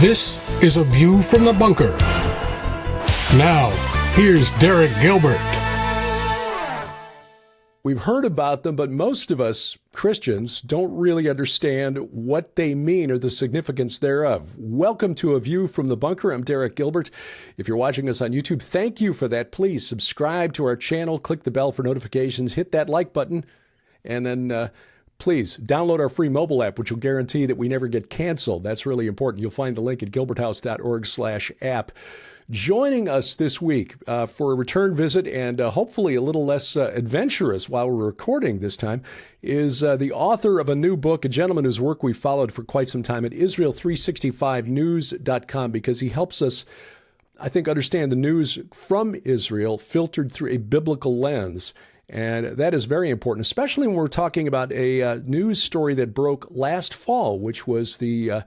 This is A View from the Bunker. Now, here's Derek Gilbert. We've heard about them, but most of us Christians don't really understand what they mean or the significance thereof. Welcome to A View from the Bunker. I'm Derek Gilbert. If you're watching us on YouTube, thank you for that. Please subscribe to our channel, click the bell for notifications, hit that like button, and then please download our free mobile app, which will guarantee that we never get canceled. That's really important. You'll find the link at gilberthouse.org/app. Joining us this week for a return visit and hopefully a little less adventurous while we're recording this time is the author of a new book, a gentleman whose work we've followed for quite some time at Israel365news.com, because he helps us, I think, understand the news from Israel filtered through a biblical lens. And that is very important, especially when we're talking about a news story that broke last fall, which was the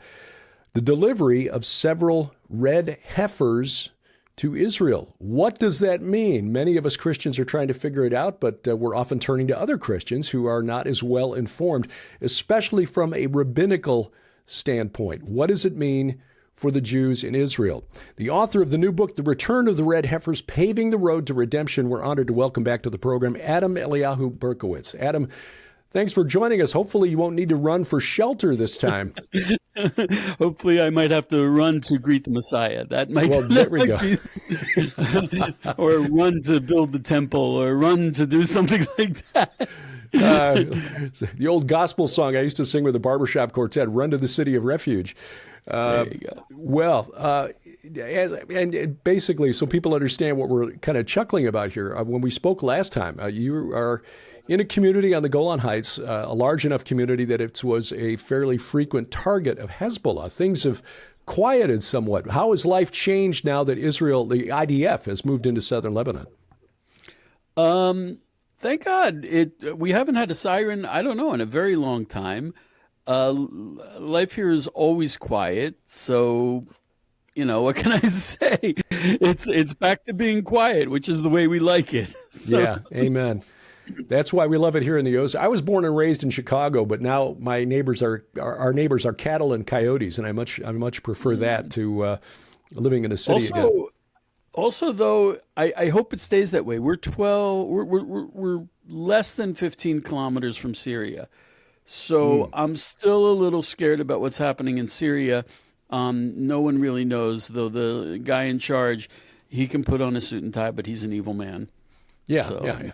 delivery of several Red Heifers to Israel. What does that mean? Many of us Christians are trying to figure it out, but we're often turning to other Christians who are not as well informed, especially from a rabbinical standpoint. What does it mean for the Jews in Israel? The author of the new book, The Return of the Red Heifers, Paving the Road to Redemption, we're honored to welcome back to the program Adam Eliyahu Berkowitz. Adam, thanks for joining us. Hopefully you won't need to run for shelter this time. Hopefully I might have to run to greet the Messiah. That might, well, there we go. Or run to build the temple, or run to do something like that. The old gospel song I used to sing with the barbershop quartet, Run to the City of Refuge. There you go. Well, and basically, so people understand what we're kind of chuckling about here. When we spoke last time, you are in a community on the Golan Heights, a large enough community that it was a fairly frequent target of Hezbollah. Things have quieted somewhat. How has life changed now that Israel, the IDF, has moved into southern Lebanon? Thank God. We haven't had a siren, I don't know, in a very long time. Life here is always quiet, so what can I say? It's back to being quiet, which is the way we like it. So. Yeah, amen. That's why we love it here in the Ozarks. I was born and raised in Chicago, but now my neighbors are cattle and coyotes, and I much prefer that to living in a city again. Also, though, I hope it stays that way. We're less than 15 kilometers from Syria. So I'm still a little scared about what's happening in Syria. No one really knows, though the guy in charge, he can put on a suit and tie, but he's an evil man. Yeah, so, yeah.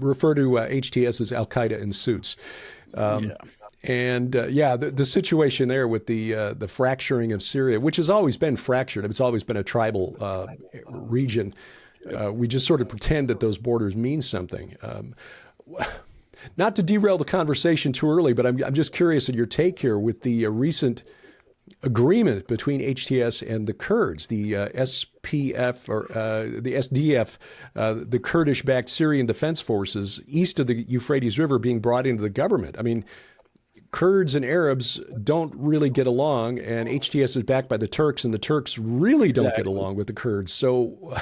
Refer to HTS as Al-Qaeda in suits. And the situation there with the fracturing of Syria, which has always been fractured. It's always been a tribal region. We just sort of pretend that those borders mean something. Not to derail the conversation too early, but I'm just curious in your take here with the recent agreement between HTS and the Kurds, the SPF or the SDF, the Kurdish-backed Syrian Defense Forces east of the Euphrates River being brought into the government. I mean, Kurds and Arabs don't really get along, and HTS is backed by the Turks, and the Turks really don't get along with the Kurds. So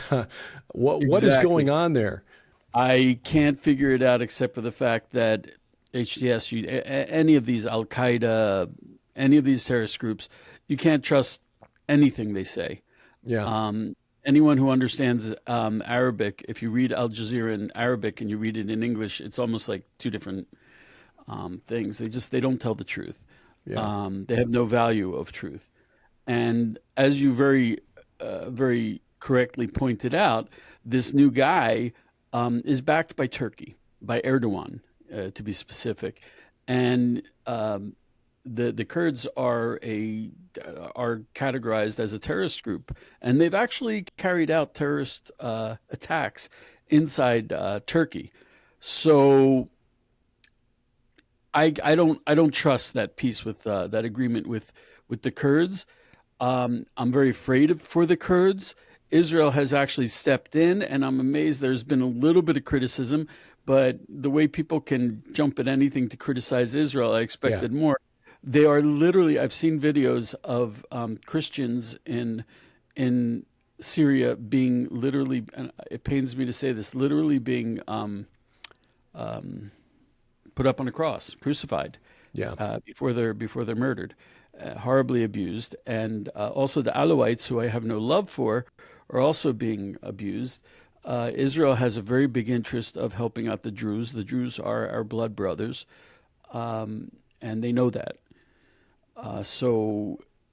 what is going on there? I can't figure it out except for the fact that HTS, any of these Al-Qaeda, any of these terrorist groups, you can't trust anything they say. Yeah. Anyone who understands Arabic, if you read Al Jazeera in Arabic and you read it in English, it's almost like two different things. They don't tell the truth. Yeah. They have no value of truth. And as you very correctly pointed out, this new guy is backed by Turkey, by Erdogan, to be specific, and the Kurds are categorized as a terrorist group, and they've actually carried out terrorist attacks inside Turkey. So I don't trust that peace with that agreement with the Kurds. I'm very afraid for the Kurds. Israel has actually stepped in, and I'm amazed there's been a little bit of criticism, but the way people can jump at anything to criticize Israel, I expected more. They are literally, I've seen videos of Christians in Syria being literally, and it pains me to say this, literally being put up on a cross, crucified, before they're murdered. horribly abused. And also the Alawites, who I have no love for, are also being abused. Israel has a very big interest of helping out the Druze. The Druze are our blood brothers, and they know that.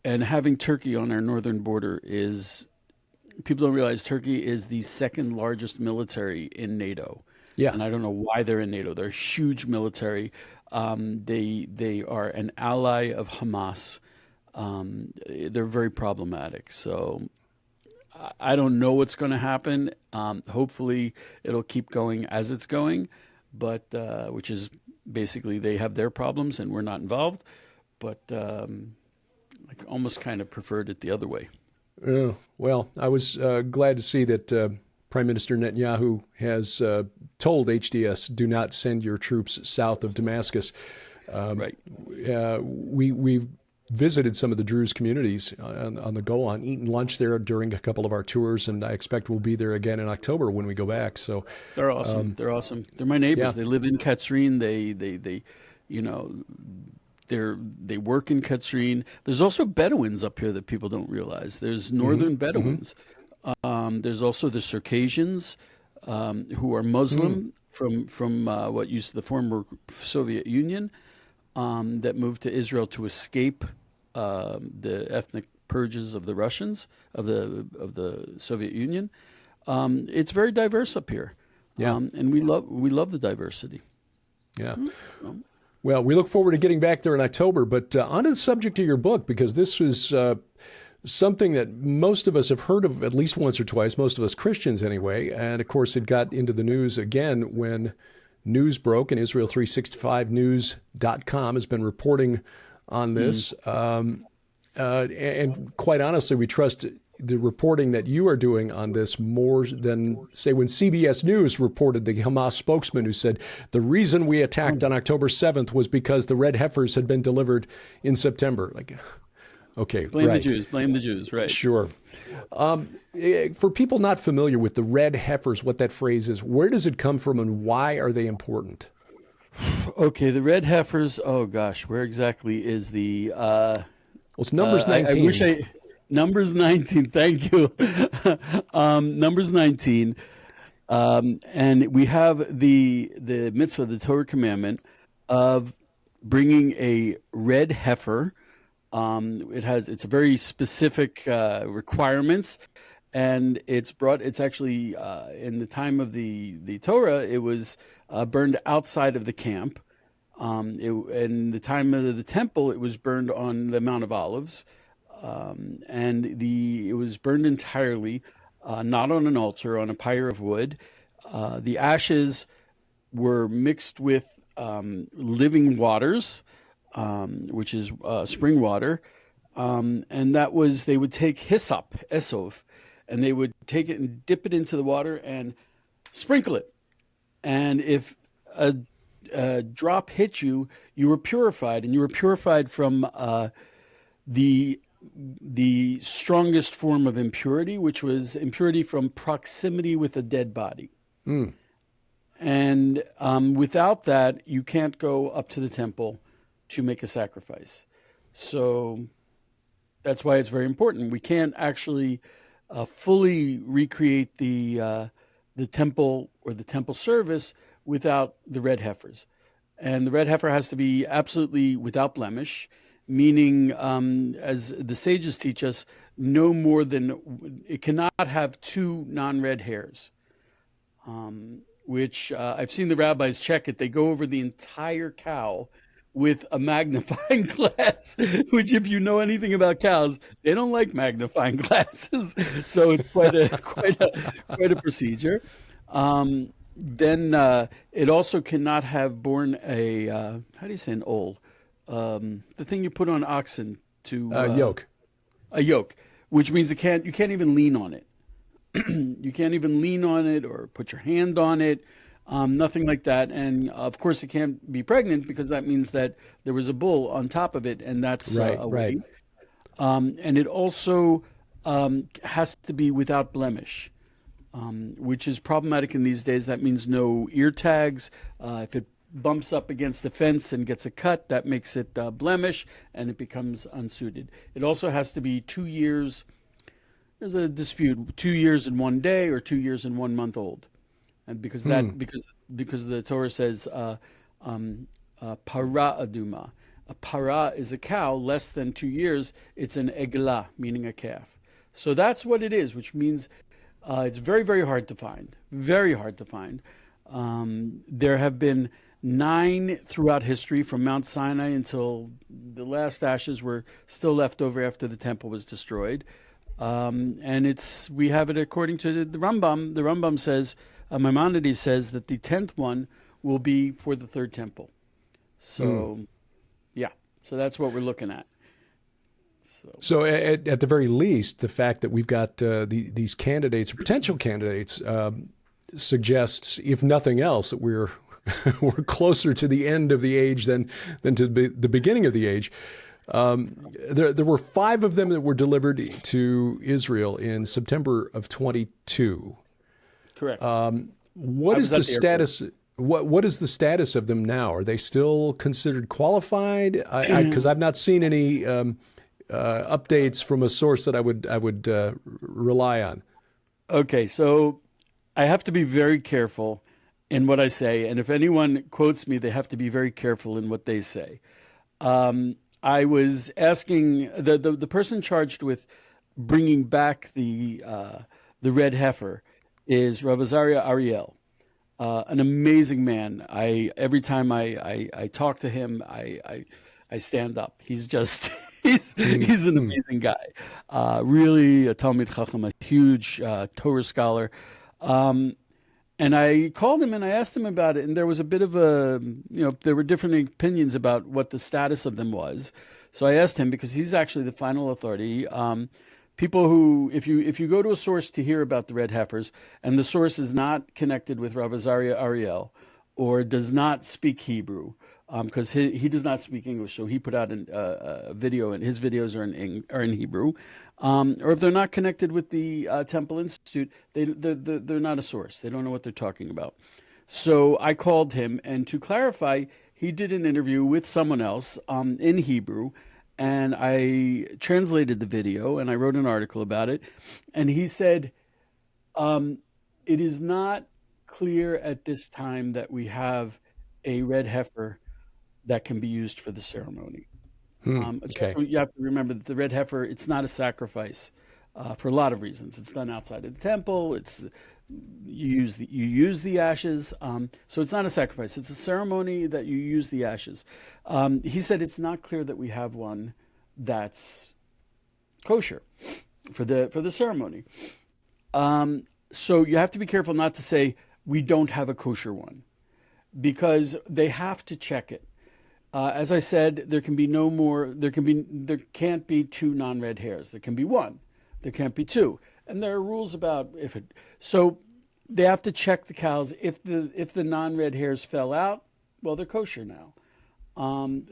And having Turkey on our northern border is, people don't realize Turkey is the second largest military in NATO. Yeah. And I don't know why they're in NATO. They're a huge military. They are an ally of Hamas. They're very problematic. So I don't know what's going to happen. Hopefully it'll keep going as it's going, but which is basically they have their problems and we're not involved. But I almost kind of preferred it the other way. Well, I was glad to see that Prime Minister Netanyahu has told HTS, do not send your troops south of Damascus. Right. We've visited some of the Druze communities on the Golan, eaten lunch there during a couple of our tours, and I expect we'll be there again in October when we go back. So they're awesome. They're awesome. They're my neighbors. Yeah. They live in Katsrin. They they work in Katsrin. There's also Bedouins up here that people don't realize. There's northern Bedouins. There's also the Circassians, who are Muslim from what used to the former Soviet Union, that moved to Israel to escape the ethnic purges of the Russians of the Soviet Union. It's very diverse up here, and we love the diversity. Yeah. Well, we look forward to getting back there in October. But on to the subject of your book, because this is something that most of us have heard of at least once or twice, most of us Christians anyway. And of course, it got into the news again when news broke, and Israel365news.com has been reporting on this. And quite honestly, we trust the reporting that you are doing on this more than, say, when CBS News reported the Hamas spokesman who said the reason we attacked on October 7th was because the Red Heifers had been delivered in September. Like, okay, blame right. Blame the Jews, right. Sure. For people not familiar with the Red Heifers, what that phrase is, where does it come from and why are they important? Okay, the Red Heifers, oh gosh, where exactly is the... well, it's Numbers 19. I wish Numbers 19, thank you. Numbers 19. And we have the mitzvah, the Torah commandment, of bringing a red heifer. It's a very specific requirements, and it's actually in the time of the Torah, it was burned outside of the camp. In the time of the temple, it was burned on the Mount of Olives. And it was burned entirely, not on an altar, on a pyre of wood. The ashes were mixed with living waters, which is spring water, and they would take hyssop, esov, and they would take it and dip it into the water and sprinkle it. And if a drop hit you, you were purified, and you were purified from the strongest form of impurity, which was impurity from proximity with a dead body. And without that, you can't go up to the temple to make a sacrifice. So that's why it's very important. We can't actually fully recreate the temple or the temple service without the red heifers. And the red heifer has to be absolutely without blemish, meaning, as the sages teach us, no more than, it cannot have two non-red hairs, which I've seen the rabbis check it. They go over the entire cow with a magnifying glass, which if you know anything about cows, they don't like magnifying glasses. So it's quite a procedure. Then it also cannot have borne a, how do you say an old? The thing you put on oxen to yoke. A yoke, which means you can't even lean on it. You can't even lean on it or put your hand on it, nothing like that. And of course, it can't be pregnant because that means that there was a bull on top of it, and that's a weight. And it also has to be without blemish, which is problematic in these days. That means no ear tags. If it bumps up against the fence and gets a cut, that makes it blemish and it becomes unsuited. It also has to be 2 years. There's a dispute: 2 years and 1 day or 2 years and 1 month old, and because the Torah says para aduma. A para is a cow less than 2 years. It's an eglah, meaning a calf. So that's what it is, which means it's very, very hard to find. Very hard to find. There have been 9 throughout history, from Mount Sinai until the last ashes were still left over after the temple was destroyed. And we have it according to the Rambam. The Rambam says, Maimonides says that the 10th one will be for the third temple. So, yeah, so that's what we're looking at. So at the very least, the fact that we've got these candidates, or potential candidates, suggests, if nothing else, that we're closer to the end of the age than to the beginning of the age. There were 5 of them that were delivered to Israel in September of 22. Correct. What is the status? What is the status of them now? Are they still considered qualified? Because I've not seen any updates from a source that I would rely on. Okay, so I have to be very careful in what I say, and if anyone quotes me, they have to be very careful in what they say. I was asking the person charged with bringing back the red heifer is Rav Azaria Ariel, an amazing man. Every time I talk to him, I stand up. He's just he's an amazing guy. Really a Talmid Chacham, a huge Torah scholar. And I called him and I asked him about it, and there was a bit of there were different opinions about what the status of them was. So I asked him, because he's actually the final authority. People who, if you go to a source to hear about the red heifers, and the source is not connected with Rav Azaria Ariel, or does not speak Hebrew, because he does not speak English, so he put out a video, and his videos are in Hebrew. Or if they're not connected with the Temple Institute, they're not a source. They don't know what they're talking about. So I called him, and to clarify, he did an interview with someone else in Hebrew, and I translated the video, and I wrote an article about it. And he said, it is not clear at this time that we have a red heifer that can be used for the ceremony. Okay. You have to remember that the red heifer, it's not a sacrifice for a lot of reasons. It's done outside of the temple. You use the ashes. So it's not a sacrifice. It's a ceremony that you use the ashes. He said it's not clear that we have one that's kosher for the ceremony. So you have to be careful not to say we don't have a kosher one, because they have to check it. As I said, there can't be 2 non-red hairs. There can be 1. There can't be 2. And there are rules about so they have to check the cows. If the non-red hairs fell out, well, they're kosher now.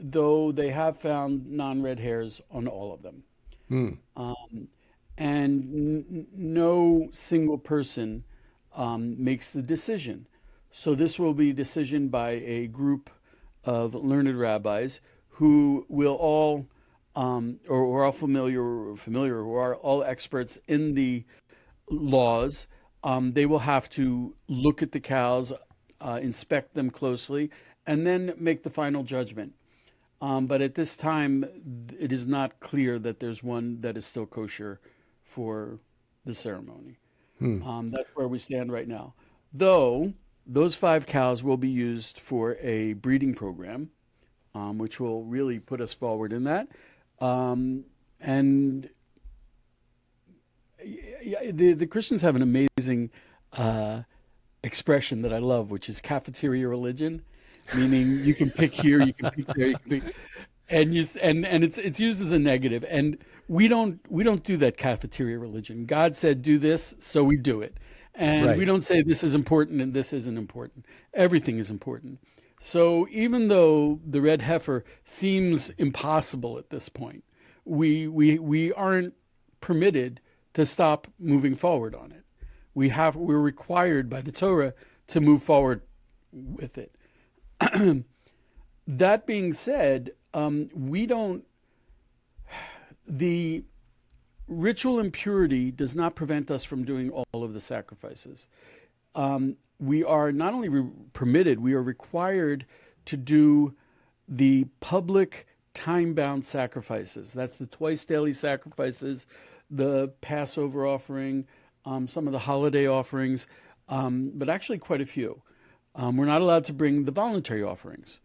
Though they have found non-red hairs on all of them. And no single person makes the decision. So this will be a decision by a group of learned rabbis who will all, or are familiar, who are all experts in the laws. They will have to look at the cows, inspect them closely, and then make the final judgment. But at this time, it is not clear that there's one that is still kosher for the ceremony. That's where we stand right now. Though those 5 cows will be used for a breeding program, which will really put us forward in that. And the Christians have an amazing expression that I love, which is cafeteria religion, meaning you can pick here, you can pick there, you can pick, and it's used as a negative. And we don't do that cafeteria religion. God said do this, so we do it. And right. We don't say this is important and this isn't important. Everything is important. So even though the red heifer seems impossible at this point, we aren't permitted to stop moving forward on it. We're required by the Torah to move forward with it. That being said, the ritual impurity does not prevent us from doing all of the sacrifices. We are not only permitted, we are required to do the public time-bound sacrifices. That's the twice daily sacrifices, the Passover offering, some of the holiday offerings, but actually quite a few. We're not allowed to bring the voluntary offerings.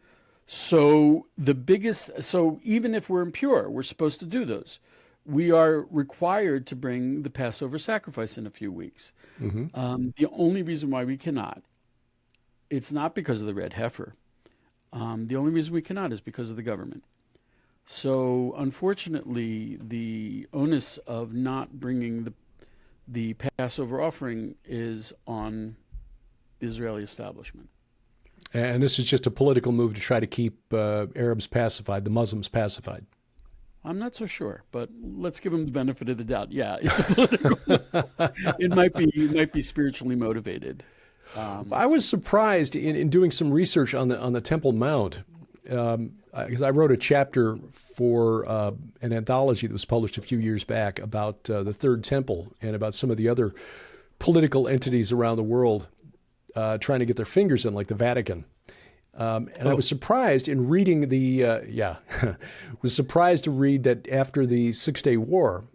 So even if we're impure, we're supposed to do those. We are required to bring the Passover sacrifice in a few weeks. The only reason why we cannot, it's not because of the red heifer. The only reason we cannot is because of the government. So unfortunately, the onus of not bringing the Passover offering is on the Israeli establishment. And this is just a political move to try to keep Arabs pacified, the Muslims pacified. I'm not so sure, but let's give them the benefit of the doubt. Yeah, it's a political. It might be spiritually motivated. I was surprised in doing some research on the Temple Mount, because I wrote a chapter for an anthology that was published a few years back about the Third Temple and about some of the other political entities around the world trying to get their fingers in, like the Vatican. I was surprised in reading was surprised to read that after the Six-Day War,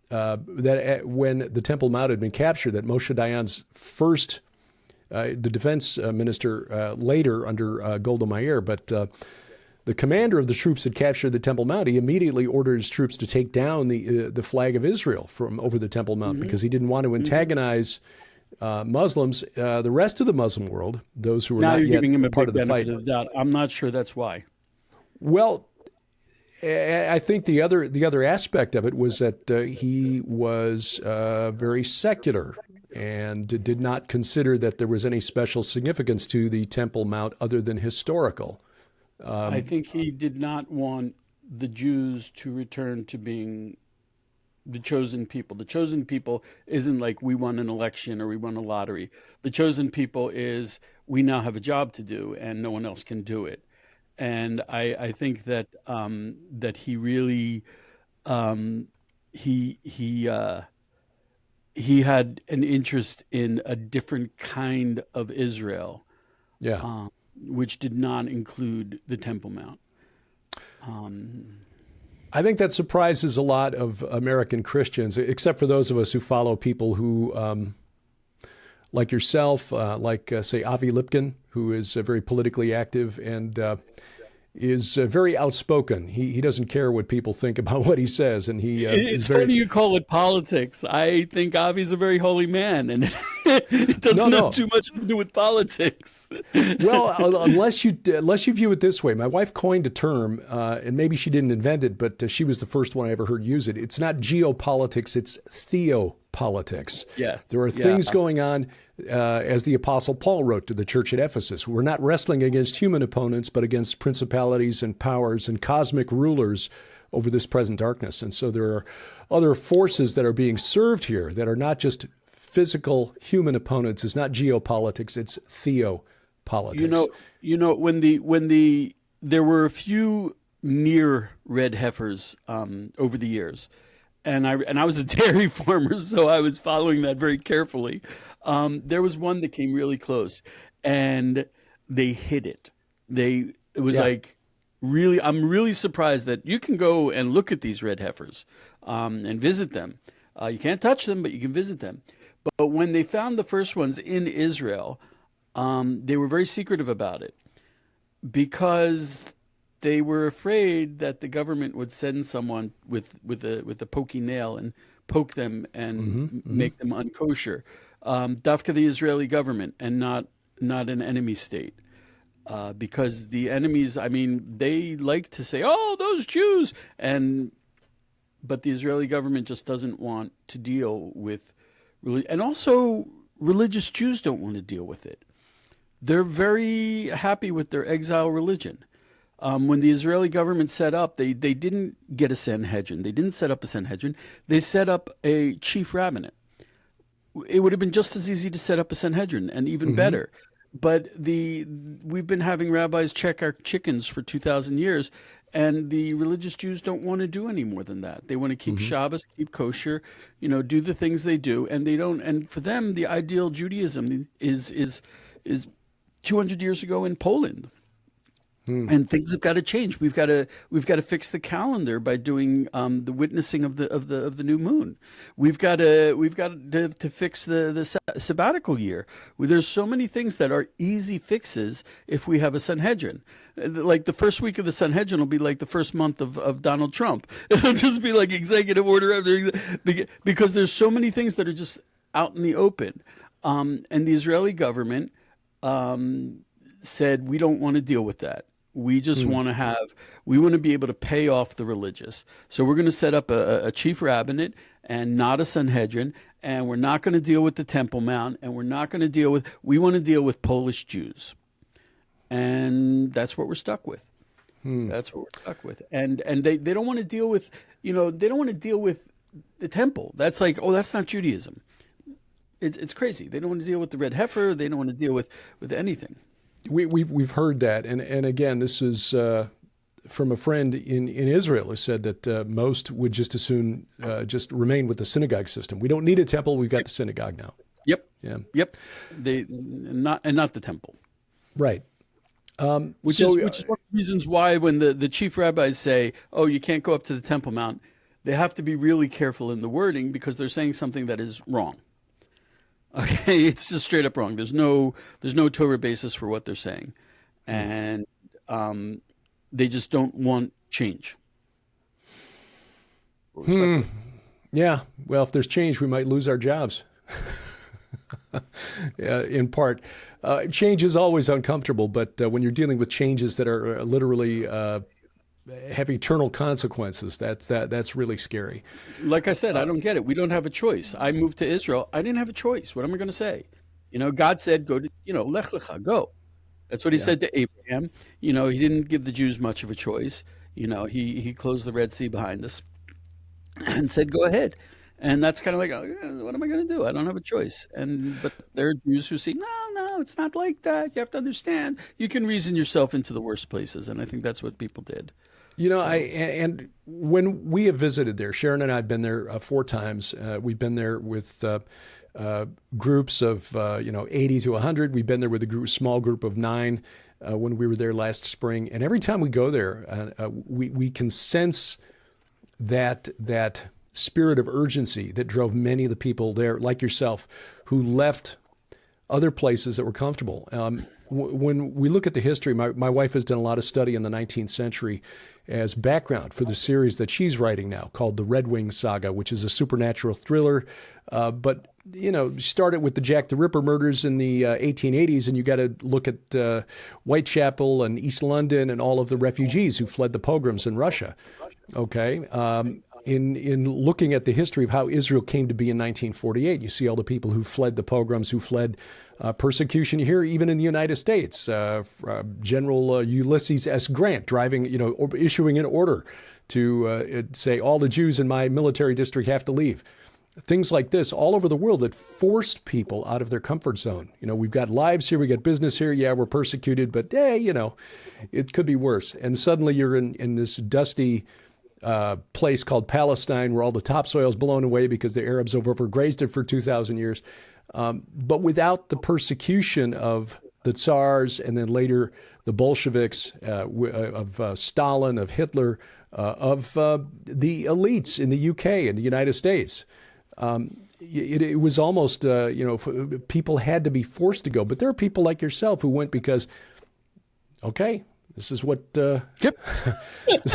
that when the Temple Mount had been captured, that Moshe Dayan's first, the defense minister later under Golda Meir, but the commander of the troops had captured the Temple Mount. He immediately ordered his troops to take down the flag of Israel from over the Temple Mount because he didn't want to antagonize Muslims, the rest of the Muslim world, those who were not yet part of the fight. I'm not sure that's why. Well, I think the other aspect of it was that he was very secular and did not consider that there was any special significance to the Temple Mount other than historical. I think he did not want the Jews to return to being the chosen people. The chosen people isn't like we won an election or we won a lottery. The chosen people is we now have a job to do and no one else can do it. And I think that that he really he had an interest in a different kind of Israel, which did not include the Temple Mount. I think that surprises a lot of American Christians, except for those of us who follow people who, like yourself, say, Avi Lipkin, who is very politically active and is very outspoken. He doesn't care what people think about what he says, and it's funny you call it politics. I think Avi's a very holy man, and it doesn't have too much to do with politics. Well, unless you view it this way, my wife coined a term, and maybe she didn't invent it, but she was the first one I ever heard use it. It's not geopolitics; it's theopolitics. Yes, there are things going on. As the Apostle Paul wrote to the church at Ephesus, we're not wrestling against human opponents, but against principalities and powers and cosmic rulers over this present darkness. And so there are other forces that are being served here that are not just physical human opponents. It's not geopolitics, it's theopolitics. When there were a few near red heifers over the years, and I was a dairy farmer, so I was following that very carefully. There was one that came really close, and they hid it. It was like really. I'm really surprised that you can go and look at these red heifers and visit them. You can't touch them, but you can visit them. But when they found the first ones in Israel, they were very secretive about it because they were afraid that the government would send someone with a pokey nail and poke them and make them unkosher. Dafka the Israeli government and not an enemy state. Because the enemies, they like to say, "Oh, those Jews," but the Israeli government just doesn't want to deal with, and also religious Jews don't want to deal with it. They're very happy with their exile religion. When the Israeli government set up, they didn't get a Sanhedrin. They didn't set up a Sanhedrin. They set up a chief rabbinate. It would have been just as easy to set up a Sanhedrin, and even better. but we've been having rabbis check our chickens for 2,000 years, and the religious Jews don't want to do any more than that. They want to keep Shabbos, keep kosher, do the things they do, and they don't. And for them, the ideal Judaism is 200 years ago in Poland. And things have got to change. We've got to fix the calendar by doing the witnessing of the new moon. We've got to fix the sabbatical year. There's so many things that are easy fixes if we have a Sanhedrin. Like the first week of the Sanhedrin will be like the first month of Donald Trump. It'll just be like executive order after, because there's so many things that are just out in the open. And the Israeli government said, we don't want to deal with that. We just want to be able to pay off the religious. So we're going to set up a chief rabbinate and not a Sanhedrin, and we're not going to deal with the Temple Mount, and we want to deal with Polish Jews. And that's what we're stuck with. That's what we're stuck with. And they don't want to deal with, they don't want to deal with the temple. That's like, oh, that's not Judaism. It's crazy. They don't want to deal with the red heifer. They don't want to deal with anything. We've heard that, and again, this is from a friend in Israel who said that most would just as soon just remain with the synagogue system. We don't need a temple; we've got the synagogue now. Yep. Yeah. Yep. Not the temple. Right. Which is one of the reasons why when the chief rabbis say, "Oh, you can't go up to the Temple Mount," they have to be really careful in the wording because they're saying something that is wrong. Okay, it's just straight up wrong. There's no Torah basis for what they're saying, and they just don't want change. Yeah. Well, if there's change, we might lose our jobs. In part, change is always uncomfortable, but when you're dealing with changes that are literally have eternal consequences, that's really scary. Like I said, I don't get it. We don't have a choice. I moved to Israel. I didn't have a choice. What am I going to say? God said, go to, lech lecha, go. That's what he said to Abraham. He didn't give the Jews much of a choice. He closed the Red Sea behind us and said, go ahead. And that's kind of like, what am I going to do? I don't have a choice. But there are Jews who say, no, it's not like that. You have to understand. You can reason yourself into the worst places. And I think that's what people did. And when we have visited there, Sharon and I have been there 4 times. We've been there with groups of 80 to 100. We've been there with a small group of 9 when we were there last spring. And every time we go there, we can sense that spirit of urgency that drove many of the people there, like yourself, who left other places that were comfortable. When we look at the history, my wife has done a lot of study in the 19th century as background for the series that she's writing now called The Red Wing Saga, which is a supernatural thriller. But, started with the Jack the Ripper murders in the 1880s, and you got to look at Whitechapel and East London and all of the refugees who fled the pogroms in Russia. Okay. In looking at the history of how Israel came to be in 1948, you see all the people who fled the pogroms, who fled persecution here, even in the United States. General Ulysses S. Grant issuing an order to say all the Jews in my military district have to leave. Things like this all over the world that forced people out of their comfort zone. We've got lives here, we got business here. Yeah, we're persecuted, but it could be worse. And suddenly you're in this dusty place called Palestine, where all the topsoil is blown away because the Arabs have overgrazed it for 2,000 years. But without the persecution of the Tsars and then later the Bolsheviks, of Stalin, of Hitler, of the elites in the UK and the United States, it was almost, people had to be forced to go. But there are people like yourself who went because, okay, this is what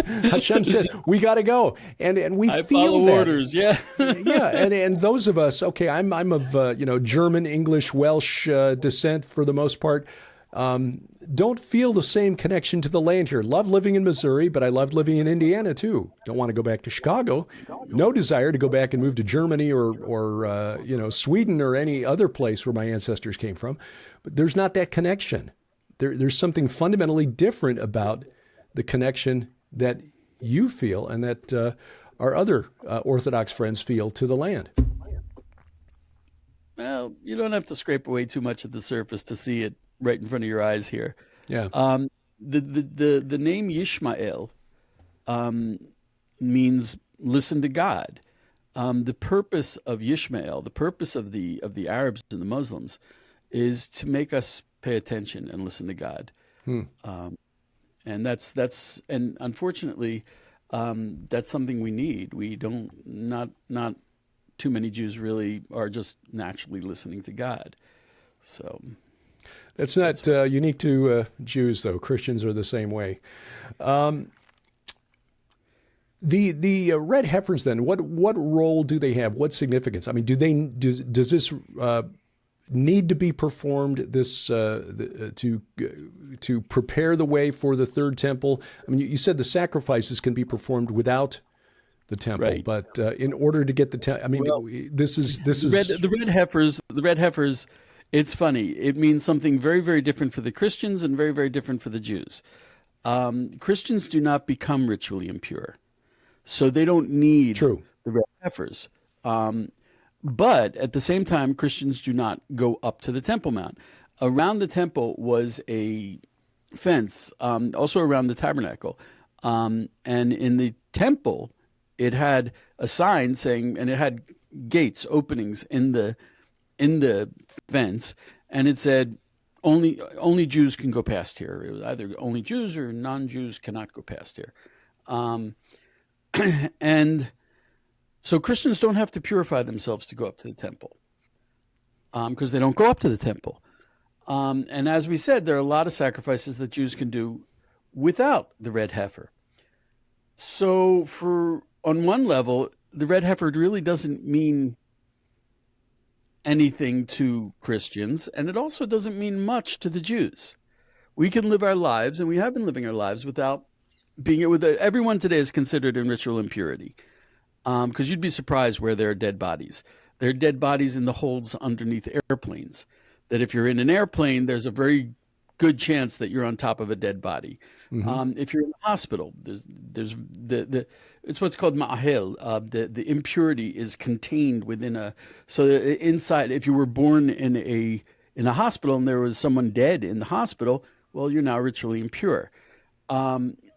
Hashem said. We got to go, and we feel follow that. Orders. Yeah, yeah, and those of us, okay, I'm of German, English, Welsh descent for the most part. Don't feel the same connection to the land here. Love living in Missouri, but I loved living in Indiana too. Don't want to go back to Chicago. No desire to go back and move to Germany or Sweden or any other place where my ancestors came from. But there's not that connection. There's something fundamentally different about the connection that you feel and that our other Orthodox friends feel to the land. Well, you don't have to scrape away too much of the surface to see it. right in front of your eyes here. Yeah. The name Yishmael means listen to God. The purpose of Yishmael, the purpose of the Arabs and the Muslims, is to make us pay attention and listen to God. And that's and unfortunately, that's something we need. We don't not too many Jews really are just naturally listening to God. So that's not unique to Jews, though. Christians are the same way. The Red Heifers, then, what role do they have? What significance? I mean, does this need to be performed to prepare the way for the third temple? I mean, you said the sacrifices can be performed without the temple, right. But in order to get the temple, I mean, this is the Red Heifers. The Red Heifers. It's funny. It means something very, very different for the Christians and very, very different for the Jews. Christians do not become ritually impure, so they don't need the Red Heifers. But at the same time, Christians do not go up to the Temple Mount. Around the temple was a fence, also around the tabernacle. And in the temple, it had a sign saying, and it had gates, openings in the fence, and it said, only Jews can go past here. It was either only Jews or non-Jews cannot go past here. And so Christians don't have to purify themselves to go up to the temple, because they don't go up to the temple. And as we said, there are a lot of sacrifices that Jews can do without the red heifer. So on one level, the red heifer really doesn't mean anything to Christians, and it also doesn't mean much to the Jews. We can live our lives, and we have been living our lives without being with everyone today is considered in ritual impurity. Because you'd be surprised where there are dead bodies. There are dead bodies in the holds underneath airplanes. That if you're in an airplane, there's a very good chance that you're on top of a dead body. If you're in a hospital, there's it's what's called ma'ahel. The impurity is contained within so inside. If you were born in a hospital and there was someone dead in the hospital, well, you're now ritually impure.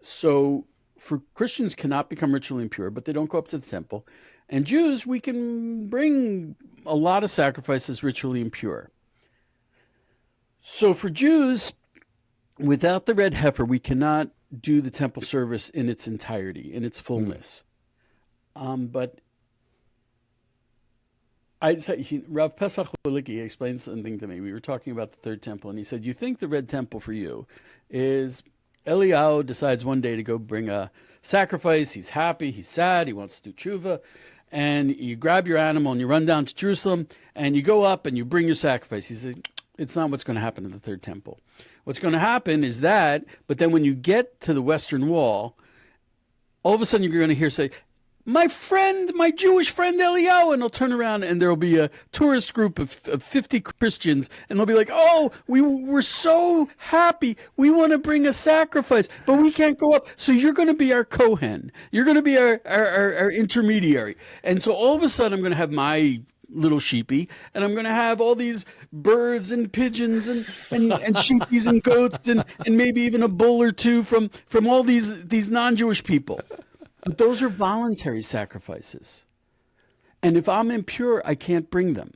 So for Christians cannot become ritually impure, but they don't go up to the temple. And Jews, we can bring a lot of sacrifices ritually impure. So for Jews, without the red heifer, we cannot do the temple service in its entirety, in its fullness. But Rav Pesach Holicki explained something to me. We were talking about the third temple, and he said, you think the red temple for you is Eliyahu decides one day to go bring a sacrifice. He's happy, he's sad, he wants to do tshuva. And you grab your animal and you run down to Jerusalem and you go up and you bring your sacrifice. He said, it's not what's going to happen in the third temple. What's going to happen is that, but then when you get to the Western Wall, all of a sudden you're going to hear say, my Jewish friend Eliyahu, and they'll turn around and there'll be a tourist group of 50 Christians, and they'll be like, oh, we're so happy. We want to bring a sacrifice, but we can't go up. So you're going to be our Kohen. You're going to be our intermediary. And so all of a sudden I'm going to have my little sheepy, and I'm going to have all these birds and pigeons and sheepies and goats and maybe even a bull or two from all these non-Jewish people. But those are voluntary sacrifices. And if I'm impure, I can't bring them.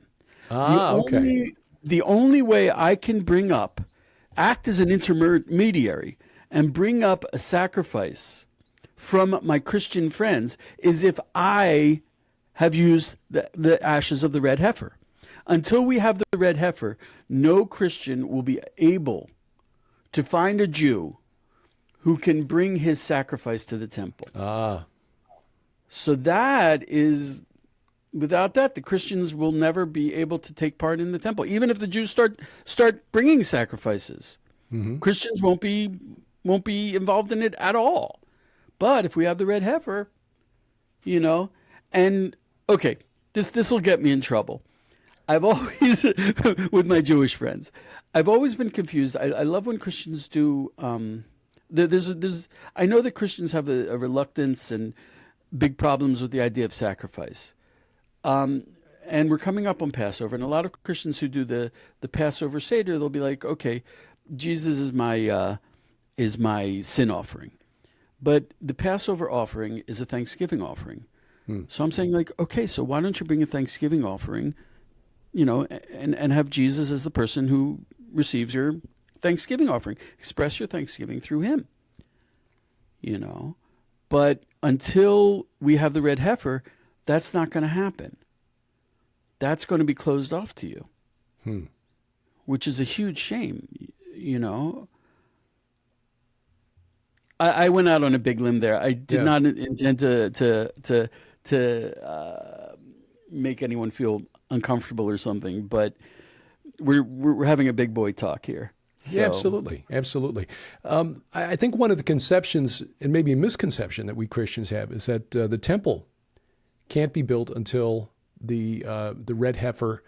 The only way I can act as an intermediary and bring up a sacrifice from my Christian friends is if I have used the ashes of the red heifer. Until we have the red heifer, no Christian will be able to find a Jew who can bring his sacrifice to the temple. So without that, the Christians will never be able to take part in the temple. Even if the Jews start bringing sacrifices, Christians won't be involved in it at all. But if we have the red heifer, and okay, this will get me in trouble. I've always, with my Jewish friends, I've always been confused. I love when Christians do. I know that Christians have a reluctance and big problems with the idea of sacrifice. And and we're coming up on Passover, and a lot of Christians who do the Passover Seder, they'll be like, okay, Jesus is my sin offering. But the Passover offering is a Thanksgiving offering. So I'm saying, like, okay, so why don't you bring a Thanksgiving offering, and have Jesus as the person who receives your Thanksgiving offering. Express your Thanksgiving through him. But until we have the red heifer, that's not going to happen. That's going to be closed off to you, which is a huge shame, I went out on a big limb there. I did not intend to make anyone feel uncomfortable or something, but we're having a big boy talk here. So. Yeah, absolutely. I think one of the conceptions, and maybe a misconception that we Christians have, is that the temple can't be built until the red heifer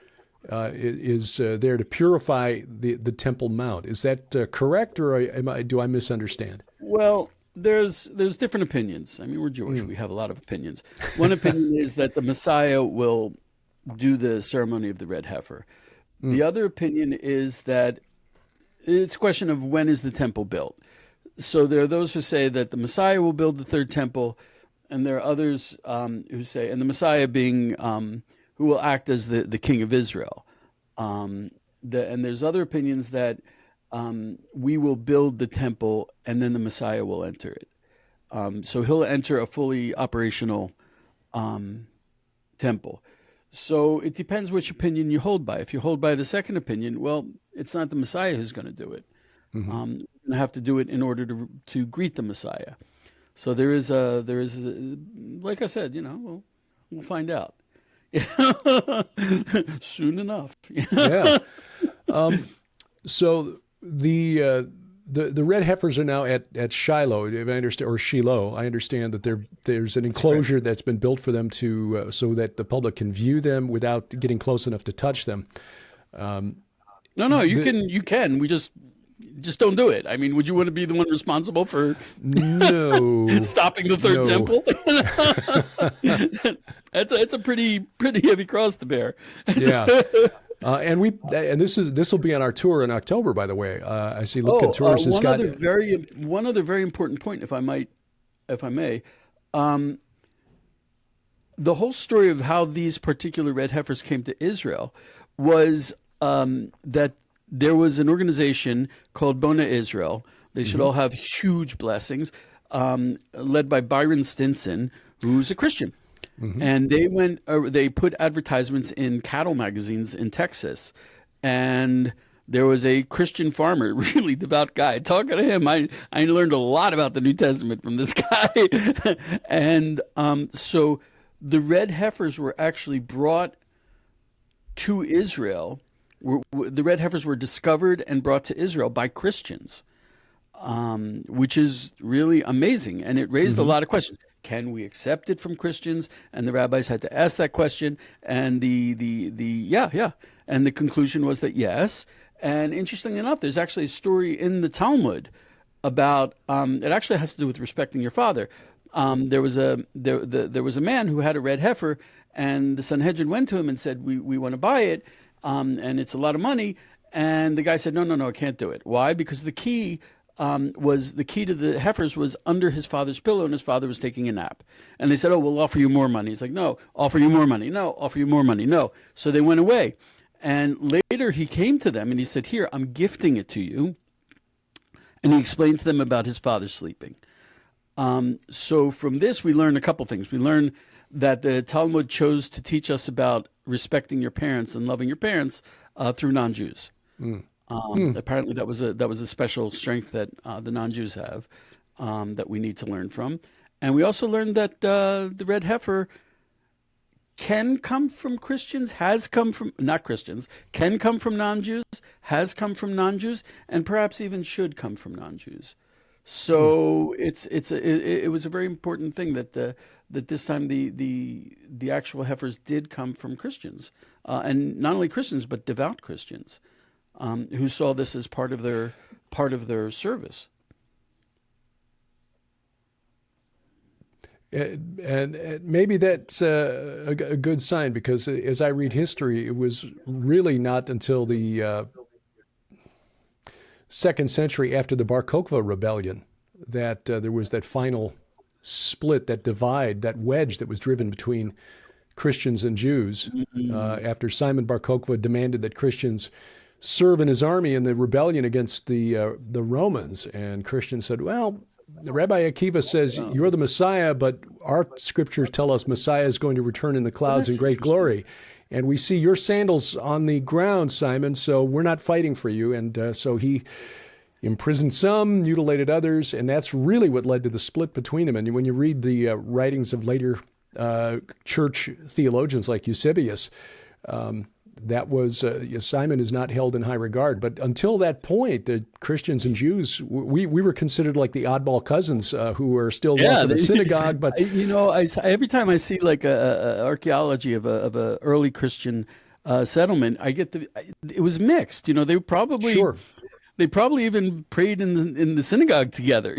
is there to purify the Temple Mount. Is that correct, or do I misunderstand? Well, there's different opinions. I mean, we're Jewish. We have a lot of opinions. One opinion is that the Messiah will do the ceremony of the red heifer. The other opinion is that it's a question of when is the temple built. So there are those who say that the Messiah will build the third temple, and there are others who say, and the Messiah being who will act as the king of Israel. And there's other opinions that we will build the temple and then the Messiah will enter it. So he'll enter a fully operational temple. So it depends which opinion you hold by. If you hold by the second opinion, well, it's not the Messiah who's going to do it. We're going to have to do it in order to greet the Messiah. So there is a like I said, we'll find out soon enough. Yeah. So the red heifers are now at Shiloh, if I understand, or Shiloh. I understand that there's an enclosure that's been built for them to so that the public can view them without getting close enough to touch them. No, you can. We just don't do it. I mean, would you want to be the one responsible for stopping the third temple? It's a pretty heavy cross to bear. Yeah. And this will be on our tour in October, by the way. I see Lipkin Tours has got one other very important point, if I may. The whole story of how these particular red heifers came to Israel was that there was an organization called Bona Israel. They should all have huge blessings, led by Byron Stinson, who's a Christian. And they put advertisements in cattle magazines in Texas. And there was a Christian farmer, really devout guy. Talking to him, I learned a lot about the New Testament from this guy. And so the red heifers were actually brought to Israel. The red heifers were discovered and brought to Israel by Christians, which is really amazing. And it raised a lot of questions. Can we accept it from Christians? And the rabbis had to ask that question. And and the conclusion was that yes. And interestingly enough, there's actually a story in the Talmud about it actually has to do with respecting your father. There was a man who had a red heifer, and the Sanhedrin went to him and said, we want to buy it, and it's a lot of money. And the guy said, no, I can't do it. Why? Because the key to the heifers was under his father's pillow, and his father was taking a nap. And they said, oh, we'll offer you more money. He's like, no, offer you more money. No, offer you more money. No. So they went away. And later he came to them and he said, here, I'm gifting it to you. And he explained to them about his father sleeping. So from this, we learn a couple things. We learn that the Talmud chose to teach us about respecting your parents and loving your parents through non-Jews. Apparently that was a special strength that the non-Jews have that we need to learn from. And we also learned that the red heifer can come from Christians, has come from not Christians, can come from non-Jews, has come from non-Jews, and perhaps even should come from non-Jews. So it was a very important thing that this time the actual heifers did come from Christians, and not only Christians but devout Christians. Who saw this as part of their service. And maybe that's a good sign, because as I read history, it was really not until the second century after the Bar Kokhba rebellion that there was that final split, that divide, that wedge that was driven between Christians and Jews, after Simon Bar Kokhba demanded that Christians serve in his army in the rebellion against the Romans. And Christians said, well, Rabbi Akiva says you're the Messiah, but our scriptures tell us Messiah is going to return in the clouds in great glory. And we see your sandals on the ground, Simon, so we're not fighting for you. And so he imprisoned some, mutilated others, and that's really what led to the split between them. And when you read the writings of later church theologians like Eusebius, that was Simon is not held in high regard. But until that point, the Christians and Jews, we were considered like the oddball cousins who were still welcome in synagogue. But every time I see like a archaeology of a early Christian settlement, I get it was mixed. They probably sure. They probably even prayed in the synagogue together.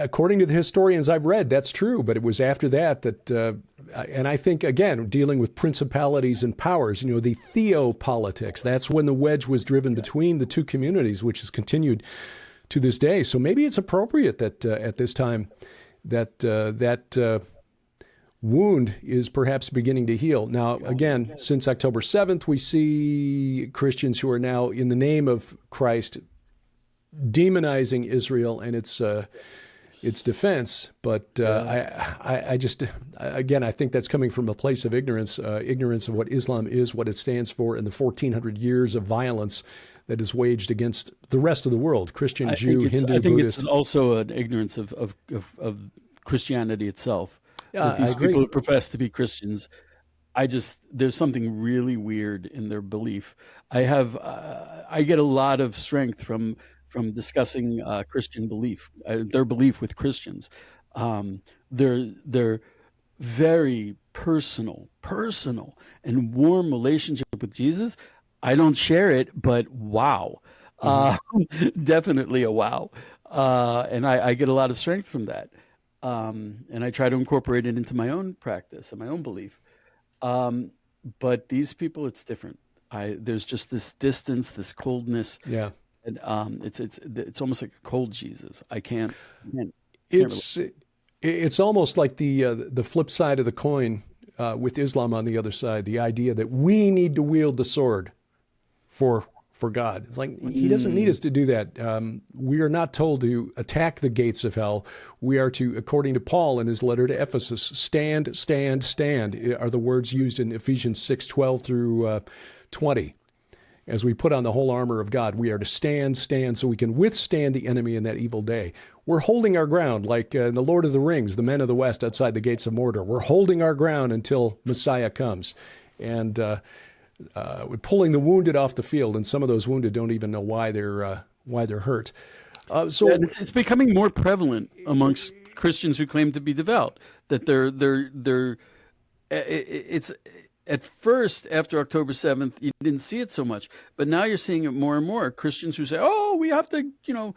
According to the historians I've read, that's true. But it was after that and I think, again, dealing with principalities and powers, the theopolitics, that's when the wedge was driven between the two communities, which has continued to this day. So maybe it's appropriate that at this time that wound is perhaps beginning to heal. Now, again, since October 7th, we see Christians who are now, in the name of Christ, demonizing Israel and its defense. But I just, again, I think that's coming from a place of ignorance of what Islam is, what it stands for, and the 1,400 years of violence that is waged against the rest of the world, Christian, Jew, Hindu, I think Buddhist. It's also an ignorance of Christianity itself. Yeah, these people who profess to be Christians, there's something really weird in their belief. I get a lot of strength from discussing Christian belief, their belief with Christians. Their very personal and warm relationship with Jesus. I don't share it, but wow, definitely a wow. And I get a lot of strength from that. And I try to incorporate it into my own practice and my own belief. But these people, it's different. There's just this distance, this coldness. Yeah. And it's almost like a cold Jesus. I can't It's almost like the flip side of the coin with Islam on the other side, the idea that we need to wield the sword for God. It's like he doesn't need us to do that. We are not told to attack the gates of hell. We are to, according to Paul in his letter to Ephesus, stand, stand, stand are the words used in Ephesians 6:12 through 20. As we put on the whole armor of God, we are to stand so we can withstand the enemy in that evil day. We're holding our ground like in the Lord of the Rings, the men of the West outside the gates of Mordor. We're holding our ground until Messiah comes. And we're pulling the wounded off the field, and some of those wounded don't even know why they're hurt. It's becoming more prevalent amongst Christians who claim to be devout that it's at first after October 7th you didn't see it so much, but now you're seeing it more and more. Christians who say, "Oh, we have to, well,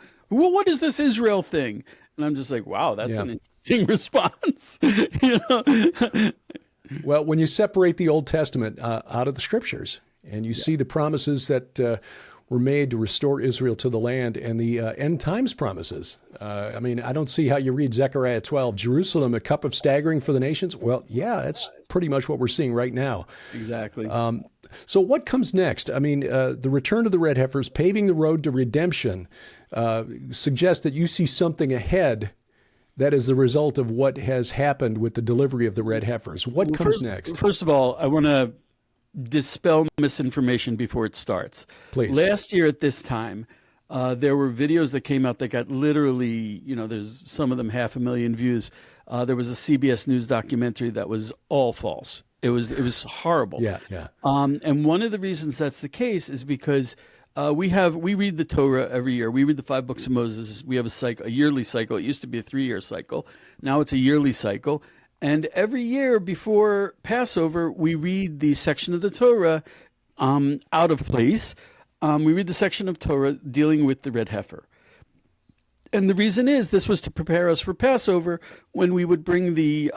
what is this Israel thing?" And I'm just like, "Wow, that's an interesting response." Well, when you separate the Old Testament out of the Scriptures, and you see the promises that were made to restore Israel to the land, and the end times promises, I don't see how you read Zechariah 12, Jerusalem, a cup of staggering for the nations. Well, yeah, that's pretty much what we're seeing right now. Exactly. So what comes next? The return of the Red Heifers, paving the road to redemption, suggests that you see something ahead that is the result of what has happened with the delivery of the Red Heifers. What comes next? First of all, I want to dispel misinformation before it starts. Please. Last year at this time, there were videos that came out that got literally, there's some of them 500,000 views. There was a CBS News documentary that was all false. It was horrible. Yeah. And one of the reasons that's the case is because we read the Torah every year. We read the 5 books of Moses. We have a yearly cycle. It used to be a 3-year cycle. Now it's a yearly cycle. And every year before Passover, we read the section of the Torah out of place. We read the section of Torah dealing with the red heifer. And the reason is this was to prepare us for Passover when we would bring the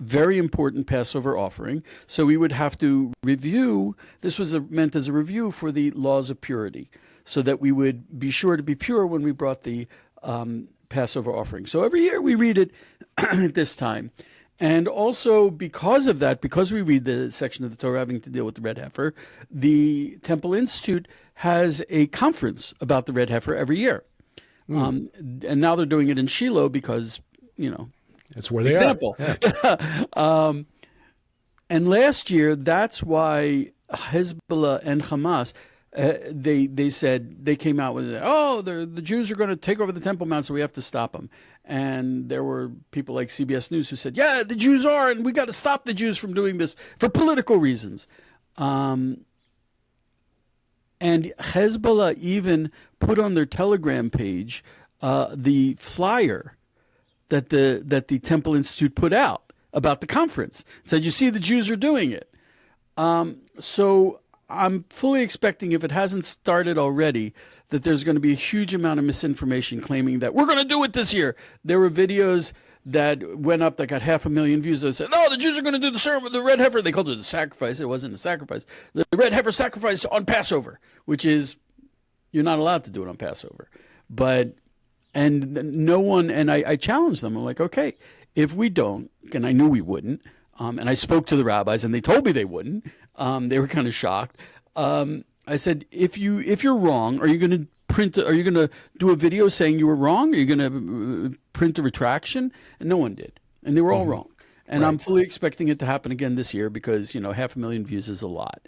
very important Passover offering. So we would have to review, this was meant as a review for the laws of purity, so that we would be sure to be pure when we brought the Passover offering. So every year we read it at this time. And also because of that, because we read the section of the Torah having to deal with the red heifer, the Temple Institute has a conference about the red heifer every year. And now they're doing it in Shiloh because, that's where they example. are. Yeah. And last year, that's why Hezbollah and Hamas, they said, they came out with, the Jews are going to take over the Temple Mount, so we have to stop them. And there were people like CBS News who said, yeah, the Jews are, and we got to stop the Jews from doing this for political reasons. And Hezbollah even put on their Telegram page the flyer that the Temple Institute put out about the conference. It said, you see, the Jews are doing it. So I'm fully expecting, if it hasn't started already, that there's going to be a huge amount of misinformation claiming that we're going to do it this year. There were videos that went up that got 500,000 views that said, no, the Jews are going to do the ceremony, the red heifer. They called it a sacrifice. It wasn't a sacrifice. The red heifer sacrifice on Passover, which is, you're not allowed to do it on Passover. And no one, and I challenged them. I'm like, okay, if we don't, and I knew we wouldn't, and I spoke to the rabbis and they told me they wouldn't. They were kind of shocked. I said, if you're wrong, are you going to do a video saying you were wrong? Are you going to print a retraction? And no one did. And they were all wrong. And I'm fully expecting it to happen again this year because, 500,000 views is a lot.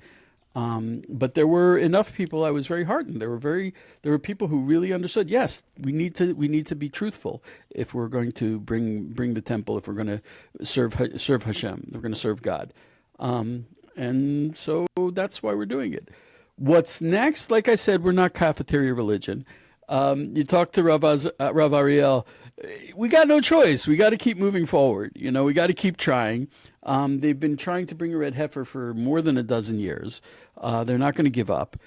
But there were enough people. I was very heartened. There were people who really understood. Yes, we need to be truthful if we're going to bring the temple. If we're going to serve Hashem, we're going to serve God. And so that's why we're doing it. What's next? Like I said, we're not cafeteria religion. You talk to Rav Ariel. We got no choice. We got to keep moving forward. We got to keep trying. They've been trying to bring a red heifer for more than a dozen years. They're not going to give up.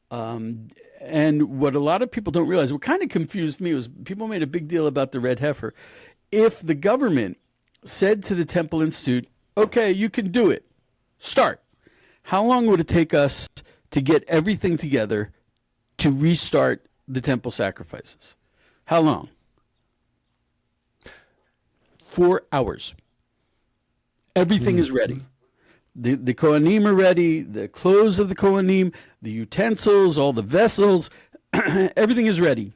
And what a lot of people don't realize, what kind of confused me was people made a big deal about the red heifer. If the government said to the Temple Institute, okay, you can do it, start. How long would it take us to get everything together to restart the temple sacrifices? How long? 4 hours. Everything is ready. The Kohanim are ready, the clothes of the Kohanim, the utensils, all the vessels, everything is ready.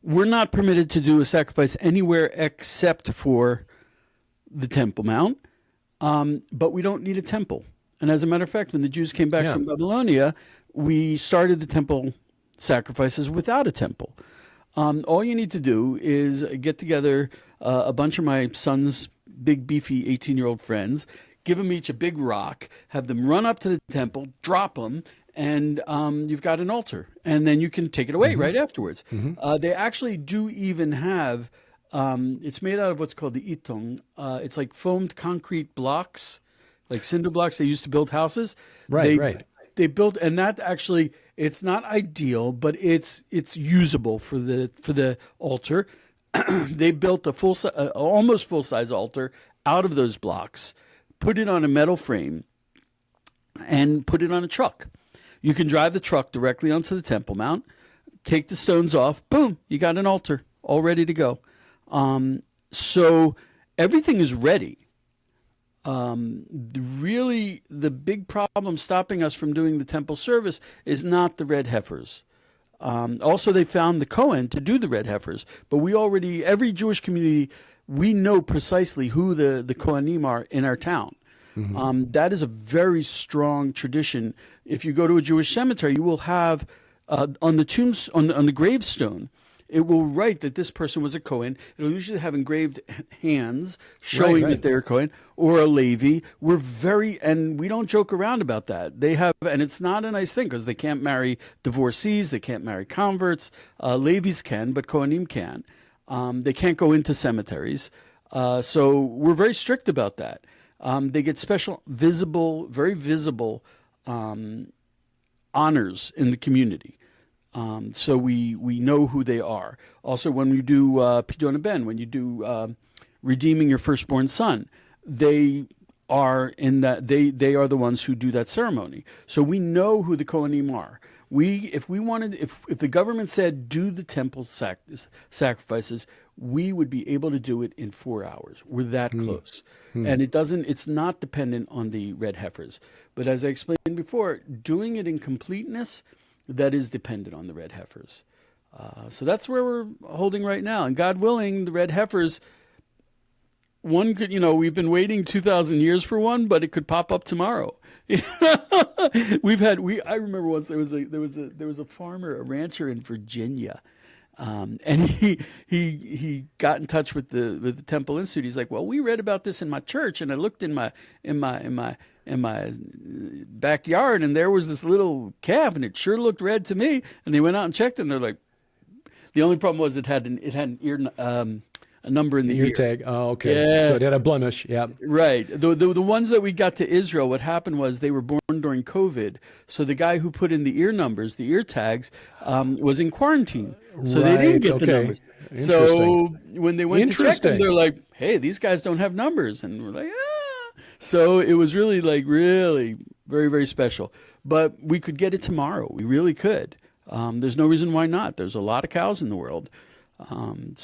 We're not permitted to do a sacrifice anywhere except for the Temple Mount, but we don't need a temple. And as a matter of fact, when the Jews came back from Babylonia, we started the temple sacrifices without a temple. All you need to do is get together a bunch of my son's big, beefy 18-year-old friends, give them each a big rock, have them run up to the temple, drop them, and you've got an altar. And then you can take it away right afterwards. They actually do even have, it's made out of what's called the itong. It's like foamed concrete blocks, like cinder blocks they used to build houses. Right. They built, and that actually, it's not ideal, but it's usable for the altar. They built a almost full-size altar out of those blocks, put it on a metal frame, and put it on a truck. You can drive the truck directly onto the Temple Mount, take the stones off, boom, you got an altar all ready to go. So everything is ready. Really, the big problem stopping us from doing the temple service is not the red heifers. Also, they found the Kohen to do the red heifers, but every Jewish community, we know precisely who the Kohanim are in our town. That is a very strong tradition. If you go to a Jewish cemetery, you will have on the tombs, on the gravestone, it will write that this person was a Kohen. It'll usually have engraved hands showing that they're a Kohen or a Levi. And we don't joke around about that. They have, and it's not a nice thing because they can't marry divorcees, they can't marry converts. Levis can, but Kohanim can. They can't go into cemeteries. So we're very strict about that. They get special, very visible honors in the community. So we know who they are. Also, when we do Pidyon Ben, when you do redeeming your firstborn son, they are in that they are the ones who do that ceremony. So we know who the Kohanim are. If the government said do the temple sacrifices, we would be able to do it in 4 hours. We're that close. And it's not dependent on the red heifers. But as I explained before, doing it in completeness, that is dependent on the red heifers. So that's where we're holding right now. And God willing, the red heifers, one could, we've been waiting 2,000 years for one, but it could pop up tomorrow. I remember once there was a farmer, a rancher in Virginia, and he got in touch with the Temple Institute. He's like, well, we read about this in my church, and I looked in my backyard, and there was this little calf, and it sure looked red to me. And they went out and checked, and they're like, the only problem was it had an ear. A number in the ear tag. Oh, okay. Yeah. So it had a blemish. Yeah. Right. The ones that we got to Israel, what happened was they were born during COVID. So the guy who put in the ear numbers, the ear tags, was in quarantine. So they didn't get the numbers. So when they went to check them, they're like, hey, these guys don't have numbers. And we're like, ah. So it was really really very, very special. But we could get it tomorrow. We really could. There's no reason why not. There's a lot of cows in the world. And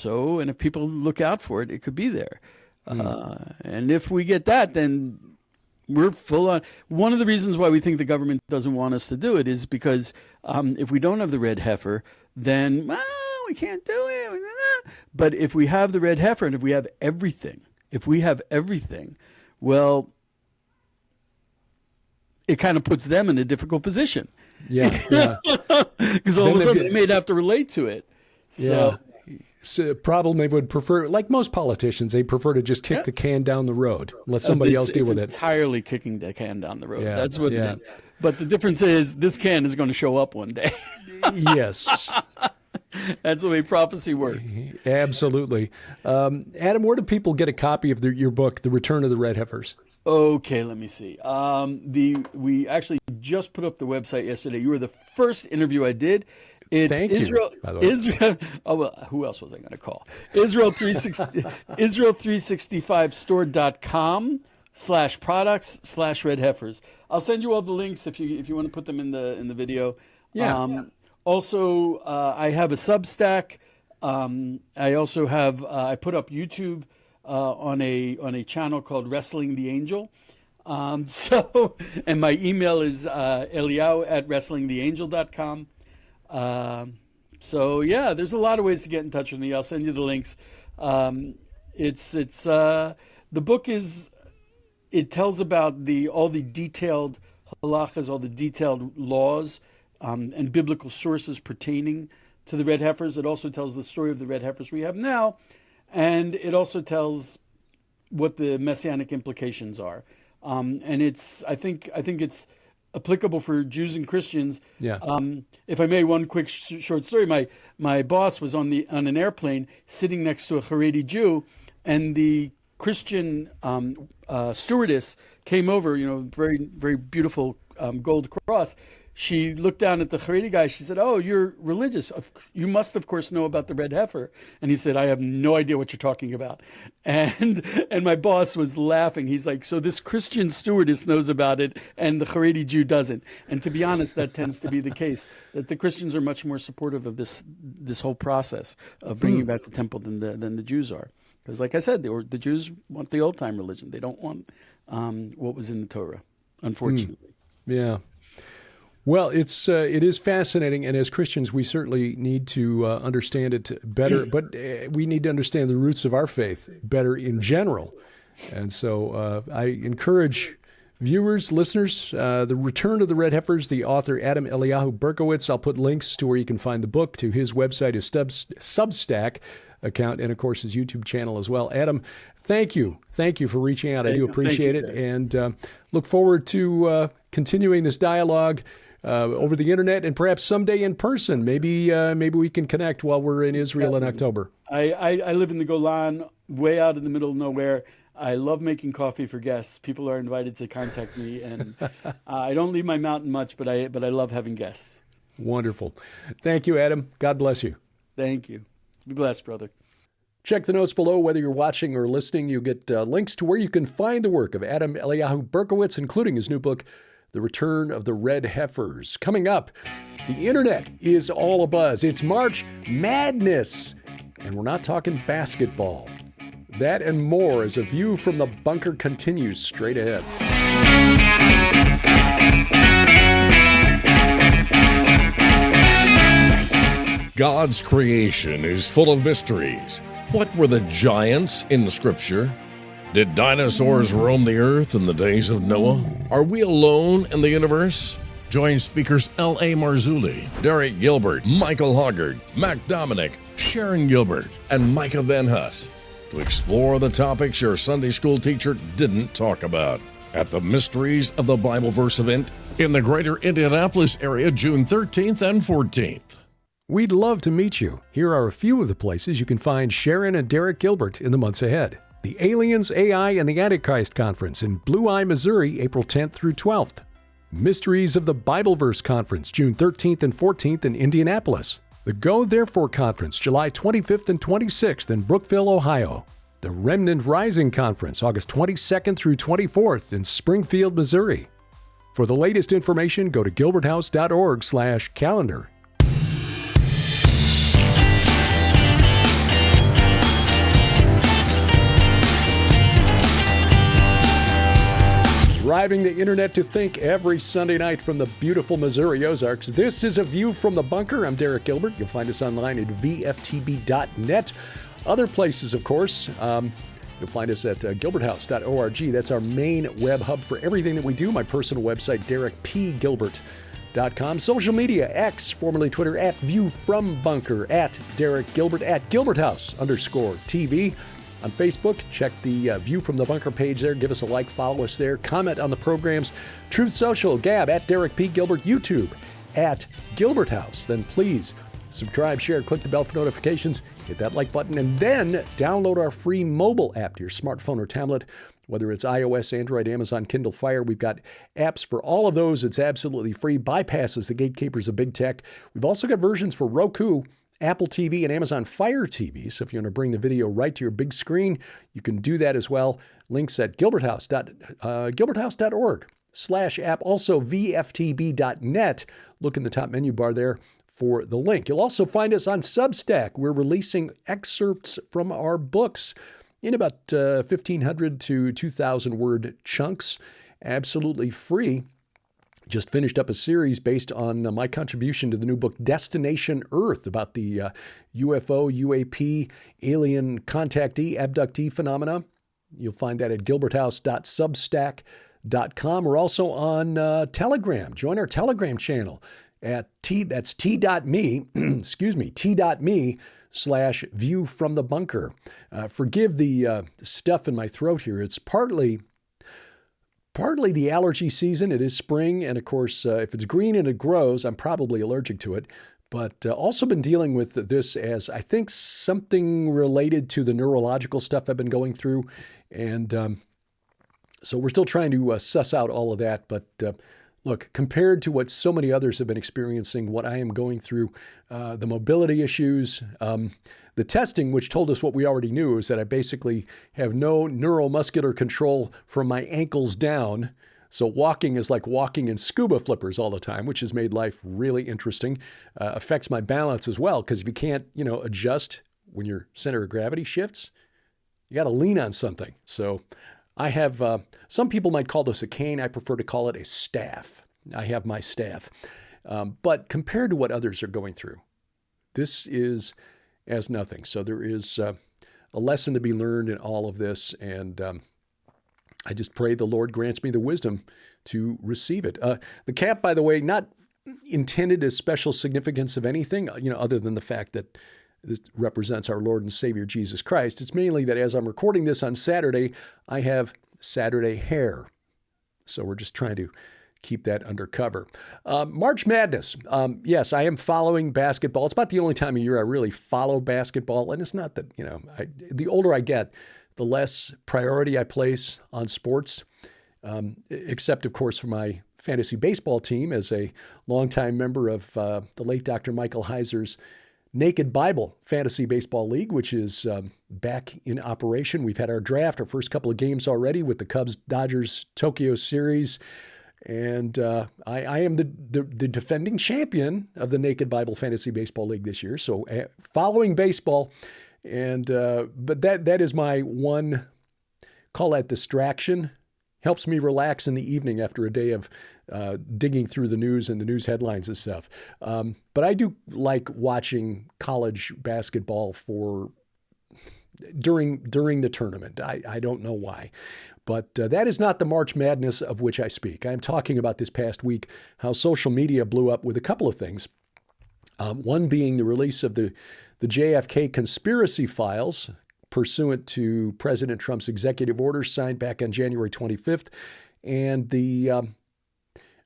if people look out for it, it could be there. And if we get that, then we're full on. One of the reasons why we think the government doesn't want us to do it is because if we don't have the red heifer, then we can't do it. But if we have the red heifer and if we have everything, well, it kind of puts them in a difficult position. Yeah. Because all of a sudden they may have to relate to it. So. So problem they would prefer, like most politicians, they prefer to just kick the can down the road, let somebody else deal with it. Entirely kicking the can down the road. Yeah, that's what it is. But the difference is this can is going to show up one day. Yes. That's the way prophecy works. Absolutely. Adam, where do people get a copy of your book, The Return of the Red Heifers? Okay, let me see. We actually just put up the website yesterday. You were the first interview I did. It's Thank Israel. You, by the way. Israel. Oh well, who else was I going to call? Israel365store.com/products/red heifers. I'll send you all the links if you want to put them in the video. Yeah. Also, I have a Substack. I also have I put up YouTube on a channel called Wrestling the Angel. And my email is Eliyahu@wrestlingtheangel.com. There's a lot of ways to get in touch with me. I'll send you the links. The book it tells about all the detailed halachas, all the detailed laws, and biblical sources pertaining to the red heifers. It also tells the story of the red heifers we have now, and it also tells what the messianic implications are. And I think it's applicable for Jews and Christians. Yeah. If I may, one quick short story. My boss was on an airplane sitting next to a Haredi Jew, and the Christian stewardess came over. Very, very beautiful gold cross. She looked down at the Haredi guy. She said, "Oh, you're religious. You must, of course, know about the red heifer." And he said, "I have no idea what you're talking about." And my boss was laughing. He's like, "So this Christian stewardess knows about it, and the Haredi Jew doesn't." And to be honest, that tends to be the case. That the Christians are much more supportive of this whole process of bringing back the temple than the Jews are. Because, like I said, the Jews want the old time religion. They don't want what was in the Torah, unfortunately. Yeah. Well, it is fascinating, and as Christians, we certainly need to understand it better, but we need to understand the roots of our faith better in general. And so I encourage viewers, listeners, The Return of the Red Heifers, the author Adam Eliyahu Berkowitz. I'll put links to where you can find the book, to his website, his Substack account, and, of course, his YouTube channel as well. Adam, thank you. Thank you for reaching out. I do appreciate it, and look forward to continuing this dialogue over the internet and perhaps someday in person. Maybe we can connect while we're in Israel in October. I live in the Golan, way out in the middle of nowhere. I love making coffee for guests. People are invited to contact me, and I don't leave my mountain much, but I love having guests. Wonderful. Thank you, Adam. God bless you. Thank you. Be blessed, brother. Check the notes below. Whether you're watching or listening, you'll get links to where you can find the work of Adam Eliyahu Berkowitz, including his new book, The Return of the Red Heifers. Coming up, the internet is all abuzz. It's March Madness, and we're not talking basketball. That and more as A View from the Bunker continues straight ahead. God's creation is full of mysteries. What were the giants in Scripture? Did dinosaurs roam the earth in the days of Noah? Are we alone in the universe? Join speakers L.A. Marzulli, Derek Gilbert, Michael Hoggard, Mac Dominic, Sharon Gilbert, and Micah Van Huss to explore the topics your Sunday school teacher didn't talk about at the Mysteries of the Bible Verse event in the greater Indianapolis area, June 13th and 14th. We'd love to meet you. Here are a few of the places you can find Sharon and Derek Gilbert in the months ahead. The Aliens, AI, and the Antichrist Conference in Blue Eye, Missouri, April 10th through 12th. Mysteries of the Bibleverse Conference, June 13th and 14th in Indianapolis. The Go Therefore Conference, July 25th and 26th in Brookville, Ohio. The Remnant Rising Conference, August 22nd through 24th in Springfield, Missouri. For the latest information, go to gilberthouse.org/calendar. Driving the internet to think every Sunday night from the beautiful Missouri Ozarks. This is A View from the Bunker. I'm Derek Gilbert. You'll find us online at VFTB.net. Other places, of course, you'll find us at gilberthouse.org. That's our main web hub for everything that we do. My personal website, derekpgilbert.com. Social media, X, formerly Twitter, at View from Bunker, at Derek Gilbert, at GilbertHouse_TV. On Facebook, check the View from the Bunker page there. Give us a like, follow us there. Comment on the programs. Truth Social, Gab, at Derek P. Gilbert. YouTube, at Gilbert House. Then please subscribe, share, click the bell for notifications, hit that like button, and then download our free mobile app to your smartphone or tablet, whether it's iOS, Android, Amazon, Kindle Fire. We've got apps for all of those. It's absolutely free, bypasses the gatekeepers of big tech. We've also got versions for Roku, Apple TV, and Amazon Fire TV. So if you want to bring the video right to your big screen, you can do that as well. Links at gilberthouse.org/app. Also VFTB.net. Look in the top menu bar there for the link. You'll also find us on Substack. We're releasing excerpts from our books in about 1,500 to 2,000 word chunks, absolutely free. Just finished up a series based on my contribution to the new book, Destination Earth, about the UFO, UAP, alien contactee, abductee phenomena. You'll find that at gilberthouse.substack.com. We're also on Telegram. Join our Telegram channel at t.me, t.me/View from the Bunker. Forgive the stuff in my throat here. It's partly the allergy season. It is spring, and of course, if it's green and it grows, I'm probably allergic to it. But also been dealing with this as, I think, something related to the neurological stuff I've been going through. And so we're still trying to suss out all of that. But look, compared to what so many others have been experiencing, what I am going through, the mobility issues, the testing, which told us what we already knew, is that I basically have no neuromuscular control from my ankles down. So walking is like walking in scuba flippers all the time, which has made life really interesting. Affects my balance as well, because if you can't, adjust when your center of gravity shifts, you got to lean on something. So I have, some people might call this a cane. I prefer to call it a staff. I have my staff. But compared to what others are going through, this is as nothing. So there is a lesson to be learned in all of this, and I just pray the Lord grants me the wisdom to receive it. The cap, by the way, not intended as special significance of anything, other than the fact that this represents our Lord and Savior Jesus Christ. It's mainly that as I'm recording this on Saturday, I have Saturday hair. So we're just trying to keep that undercover. March Madness. Yes, I am following basketball. It's about the only time of year I really follow basketball. And it's not that, the older I get, the less priority I place on sports. except, of course, for my fantasy baseball team as a longtime member of the late Dr. Michael Heiser's Naked Bible Fantasy Baseball League, which is back in operation. We've had our draft, our first couple of games already with the Cubs-Dodgers Tokyo series. And I am the defending champion of the Naked Bible Fantasy Baseball League this year. So following baseball, and but that is my one, call that distraction. Helps me relax in the evening after a day of digging through the news and the news headlines and stuff. But I do like watching college basketball during the tournament. I don't know why. But that is not the March Madness of which I speak. I'm talking about this past week, how social media blew up with a couple of things. One being the release of the JFK conspiracy files, pursuant to President Trump's executive order signed back on January 25th, and the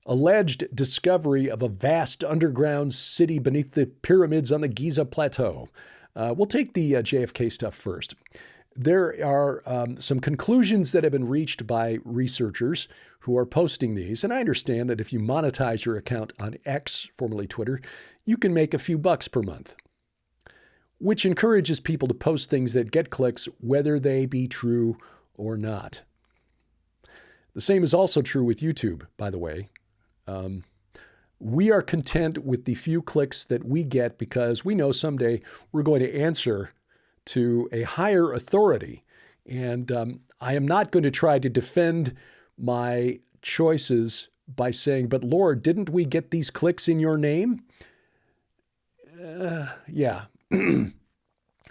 alleged discovery of a vast underground city beneath the pyramids on the Giza Plateau. We'll take the JFK stuff first. There are some conclusions that have been reached by researchers who are posting these, and I understand that if you monetize your account on X, formerly Twitter, you can make a few bucks per month, which encourages people to post things that get clicks, whether they be true or not. The same is also true with YouTube, by the way. We are content with the few clicks that we get because we know someday we're going to answer to a higher authority. And I am not going to try to defend my choices by saying, but Lord, didn't we get these clicks in your name? Yeah.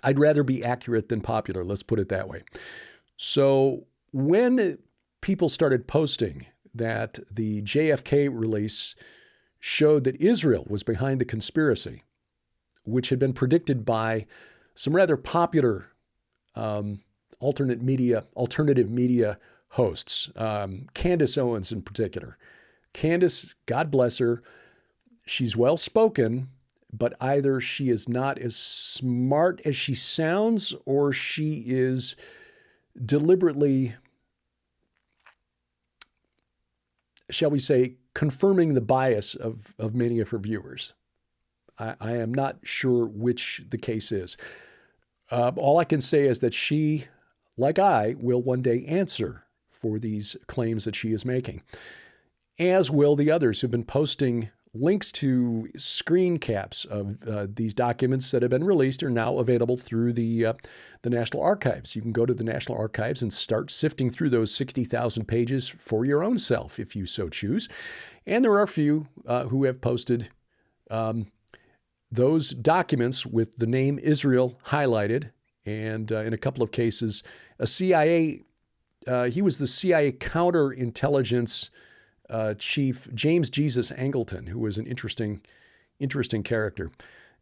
I'd rather be accurate than popular, let's put it that way. So when people started posting that the JFK release showed that Israel was behind the conspiracy, which had been predicted by some rather popular alternative media hosts, Candace Owens in particular. Candace, God bless her, she's well-spoken, but either she is not as smart as she sounds or she is deliberately, shall we say, confirming the bias of many of her viewers. I am not sure which the case is. All I can say is that she, like I, will one day answer for these claims that she is making, as will the others who've been posting links to screen caps of these documents that have been released are now available through the National Archives. You can go to the National Archives and start sifting through those 60,000 pages for your own self, if you so choose. And there are a few who have posted those documents with the name Israel highlighted, and in a couple of cases, a CIA, he was the CIA counterintelligence chief, James Jesus Angleton, who was an interesting character.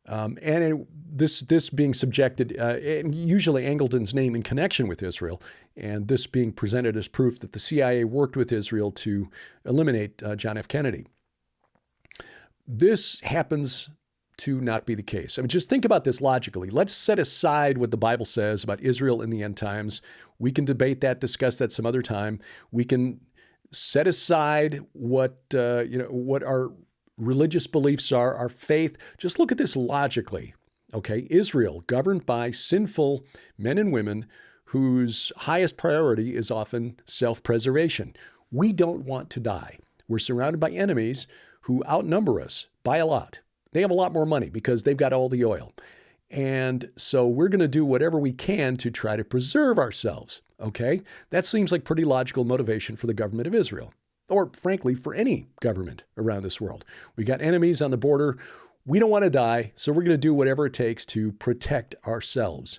This being subjected, and usually Angleton's name in connection with Israel, and this being presented as proof that the CIA worked with Israel to eliminate John F. Kennedy. This happens to not be the case. I mean, just think about this logically. Let's set aside what the Bible says about Israel in the end times. We can debate that, discuss that some other time. We can set aside what our religious beliefs are, our faith. Just look at this logically. Okay, Israel, governed by sinful men and women whose highest priority is often self-preservation. We don't want to die. We're surrounded by enemies who outnumber us by a lot. They have a lot more money because they've got all the oil. And so we're going to do whatever we can to try to preserve ourselves. Okay? That seems like pretty logical motivation for the government of Israel, or frankly, for any government around this world. We got enemies on the border. We don't want to die, so we're going to do whatever it takes to protect ourselves.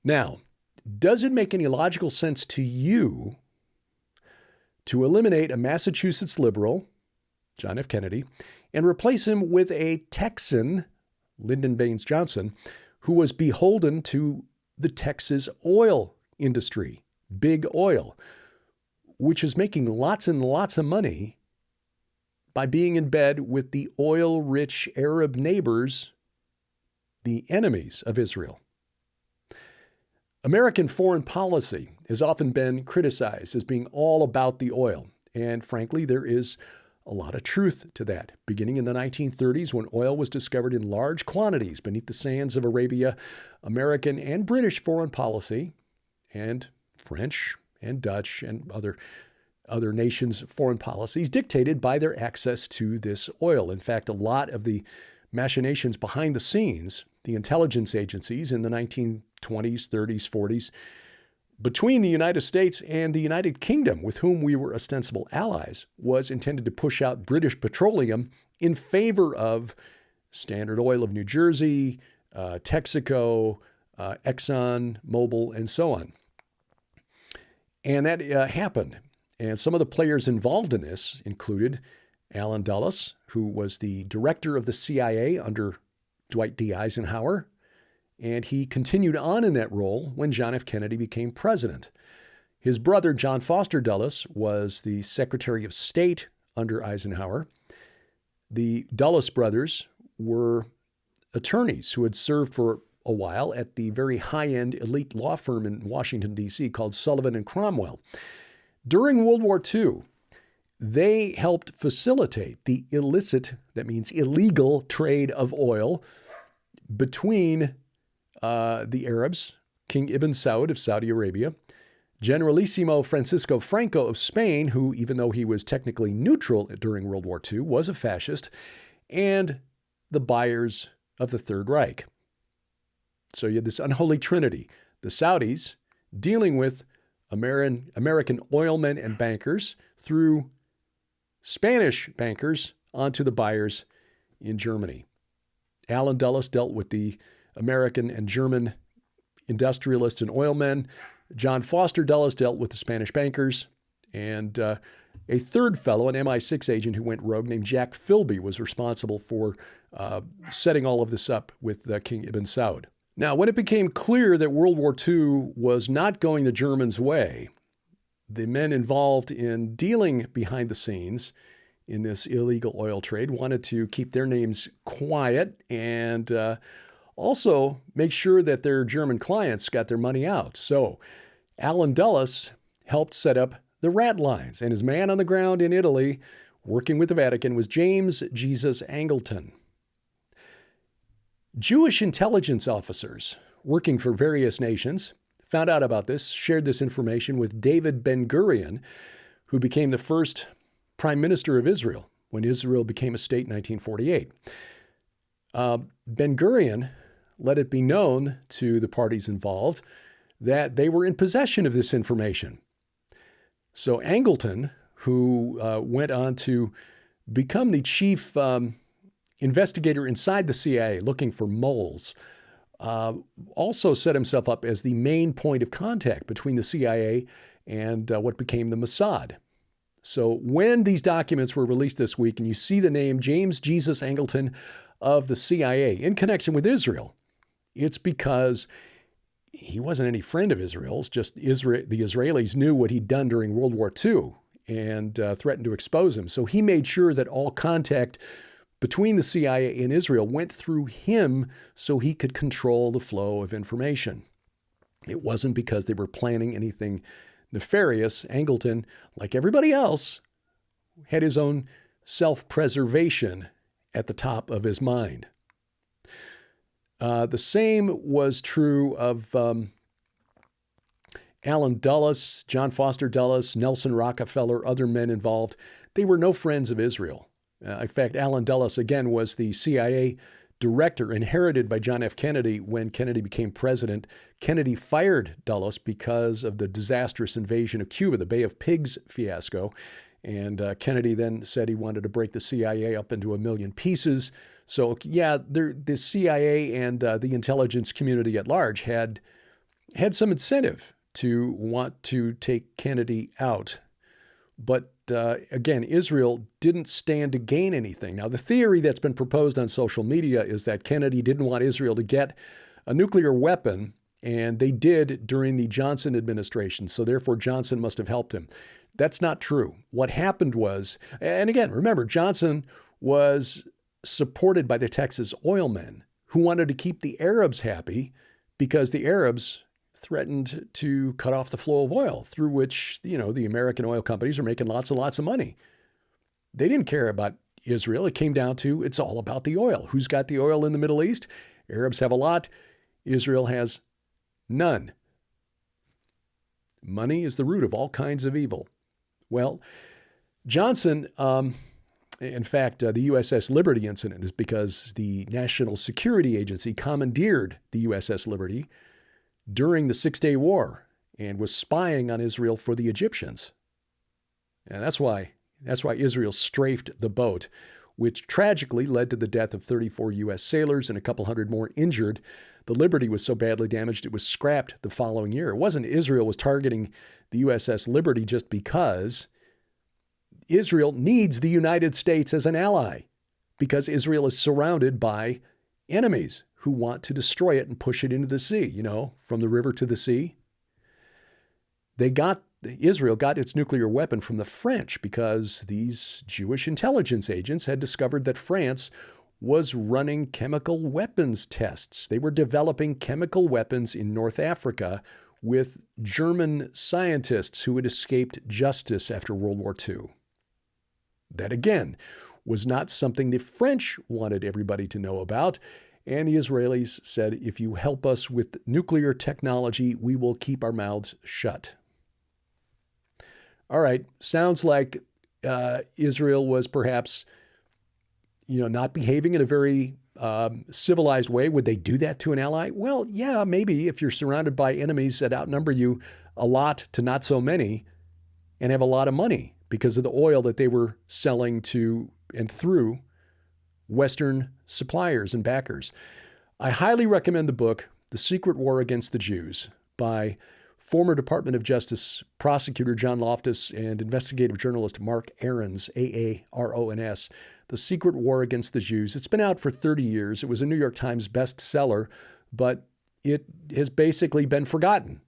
Now, does it make any logical sense to you to eliminate a Massachusetts liberal, John F. Kennedy, and replace him with a Texan, Lyndon Baines Johnson, who was beholden to the Texas oil industry, big oil, which is making lots and lots of money by being in bed with the oil-rich Arab neighbors, the enemies of Israel. American foreign policy has often been criticized as being all about the oil. And frankly, there is a lot of truth to that. Beginning in the 1930s, when oil was discovered in large quantities beneath the sands of Arabia, American and British foreign policy, and French and Dutch and other nations' foreign policies dictated by their access to this oil. In fact, a lot of the machinations behind the scenes, the intelligence agencies in the 1920s, 30s, 40s, between the United States and the United Kingdom, with whom we were ostensible allies, was intended to push out British petroleum in favor of Standard Oil of New Jersey, Texaco, Exxon, Mobil, and so on. And that happened. And some of the players involved in this included Allen Dulles, who was the director of the CIA under Dwight D. Eisenhower, and he continued on in that role when John F. Kennedy became president. His brother, John Foster Dulles, was the Secretary of State under Eisenhower. The Dulles brothers were attorneys who had served for a while at the very high-end elite law firm in Washington, D.C. called Sullivan and Cromwell. During World War II, they helped facilitate the illicit, that means illegal, trade of oil between the Arabs, King Ibn Saud of Saudi Arabia, Generalissimo Francisco Franco of Spain, who, even though he was technically neutral during World War II, was a fascist, and the buyers of the Third Reich. So you had this unholy trinity, the Saudis dealing with American oilmen and bankers through Spanish bankers onto the buyers in Germany. Allen Dulles dealt with the American and German industrialists and oilmen. John Foster Dulles dealt with the Spanish bankers. And a third fellow, an MI6 agent who went rogue named Jack Philby, was responsible for setting all of this up with King Ibn Saud. Now, when it became clear that World War II was not going the Germans' way, the men involved in dealing behind the scenes in this illegal oil trade wanted to keep their names quiet and also make sure that their German clients got their money out. So Allen Dulles helped set up the rat lines, and his man on the ground in Italy working with the Vatican was James Jesus Angleton. Jewish intelligence officers working for various nations found out about this, shared this information with David Ben-Gurion, who became the first prime minister of Israel when Israel became a state in 1948. Ben-Gurion let it be known to the parties involved that they were in possession of this information. So Angleton, who went on to become the chief investigator inside the CIA looking for moles, also set himself up as the main point of contact between the CIA and what became the Mossad. So when these documents were released this week and you see the name James Jesus Angleton of the CIA in connection with Israel, it's because he wasn't any friend of Israel's, just the Israelis knew what he'd done during World War II and threatened to expose him. So he made sure that all contact between the CIA and Israel went through him so he could control the flow of information. It wasn't because they were planning anything nefarious. Angleton, like everybody else, had his own self-preservation at the top of his mind. The same was true of Allen Dulles, John Foster Dulles, Nelson Rockefeller, other men involved. They were no friends of Israel. In fact, Allen Dulles, again, was the CIA director inherited by John F. Kennedy when Kennedy became president. Kennedy fired Dulles because of the disastrous invasion of Cuba, the Bay of Pigs fiasco. And Kennedy then said he wanted to break the CIA up into 1 million pieces. So, yeah, the CIA and the intelligence community at large had some incentive to want to take Kennedy out. But again, Israel didn't stand to gain anything. Now, the theory that's been proposed on social media is that Kennedy didn't want Israel to get a nuclear weapon, and they did during the Johnson administration. So therefore, Johnson must have helped him. That's not true. What happened was, and again, remember, Johnson was supported by the Texas oilmen who wanted to keep the Arabs happy because the Arabs threatened to cut off the flow of oil, through which, the American oil companies are making lots and lots of money. They didn't care about Israel. It came down to, it's all about the oil. Who's got the oil in the Middle East? Arabs have a lot. Israel has none. Money is the root of all kinds of evil. Well, Johnson, in fact, the USS Liberty incident is because the National Security Agency commandeered the USS Liberty during the Six-Day War and was spying on Israel for the Egyptians. And that's why Israel strafed the boat, which tragically led to the death of 34 U.S. sailors and a couple hundred more injured. The Liberty was so badly damaged it was scrapped the following year. It wasn't Israel was targeting the USS Liberty just because. Israel needs the United States as an ally because Israel is surrounded by enemies who want to destroy it and push it into the sea, from the river to the sea. Israel got its nuclear weapon from the French because these Jewish intelligence agents had discovered that France was running chemical weapons tests. They were developing chemical weapons in North Africa with German scientists who had escaped justice after World War II. That, again, was not something the French wanted everybody to know about. And the Israelis said, if you help us with nuclear technology, we will keep our mouths shut. All right, sounds like Israel was perhaps, not behaving in a very civilized way. Would they do that to an ally? Well, yeah, maybe if you're surrounded by enemies that outnumber you a lot to not so many and have a lot of money because of the oil that they were selling to and through Western suppliers and backers. I highly recommend the book, The Secret War Against the Jews, by former Department of Justice prosecutor John Loftus and investigative journalist Mark Aarons, Aarons. The Secret War Against the Jews. It's been out for 30 years. It was a New York Times bestseller, but it has basically been forgotten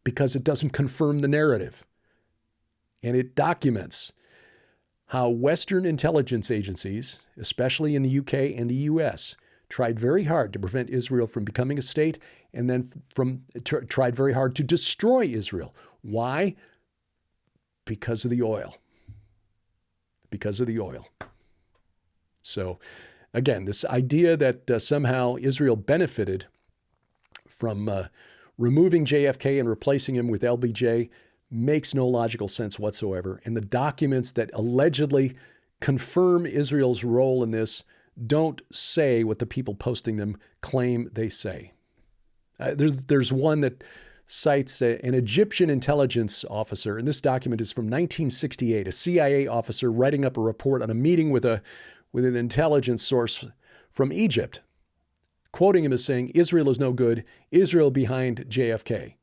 because it doesn't confirm the narrative. And it documents how Western intelligence agencies, especially in the UK and the US, tried very hard to prevent Israel from becoming a state and then tried very hard to destroy Israel. Why? Because of the oil. Because of the oil. So, again, this idea that somehow Israel benefited from removing JFK and replacing him with LBJ makes no logical sense whatsoever. And the documents that allegedly confirm Israel's role in this don't say what the people posting them claim they say. There's one that cites an Egyptian intelligence officer, and this document is from 1968, a CIA officer writing up a report on a meeting with an intelligence source from Egypt, quoting him as saying, Israel is no good, Israel behind JFK.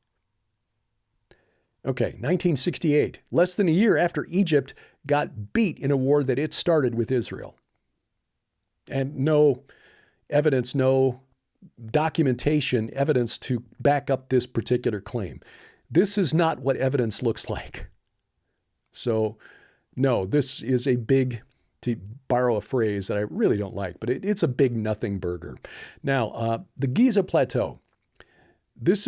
Okay, 1968, less than a year after Egypt got beat in a war that it started with Israel. And no evidence, no documentation, evidence to back up this particular claim. This is not what evidence looks like. So, no, this is a big, to borrow a phrase that I really don't like, but it's a big nothing burger. Now, the Giza Plateau. This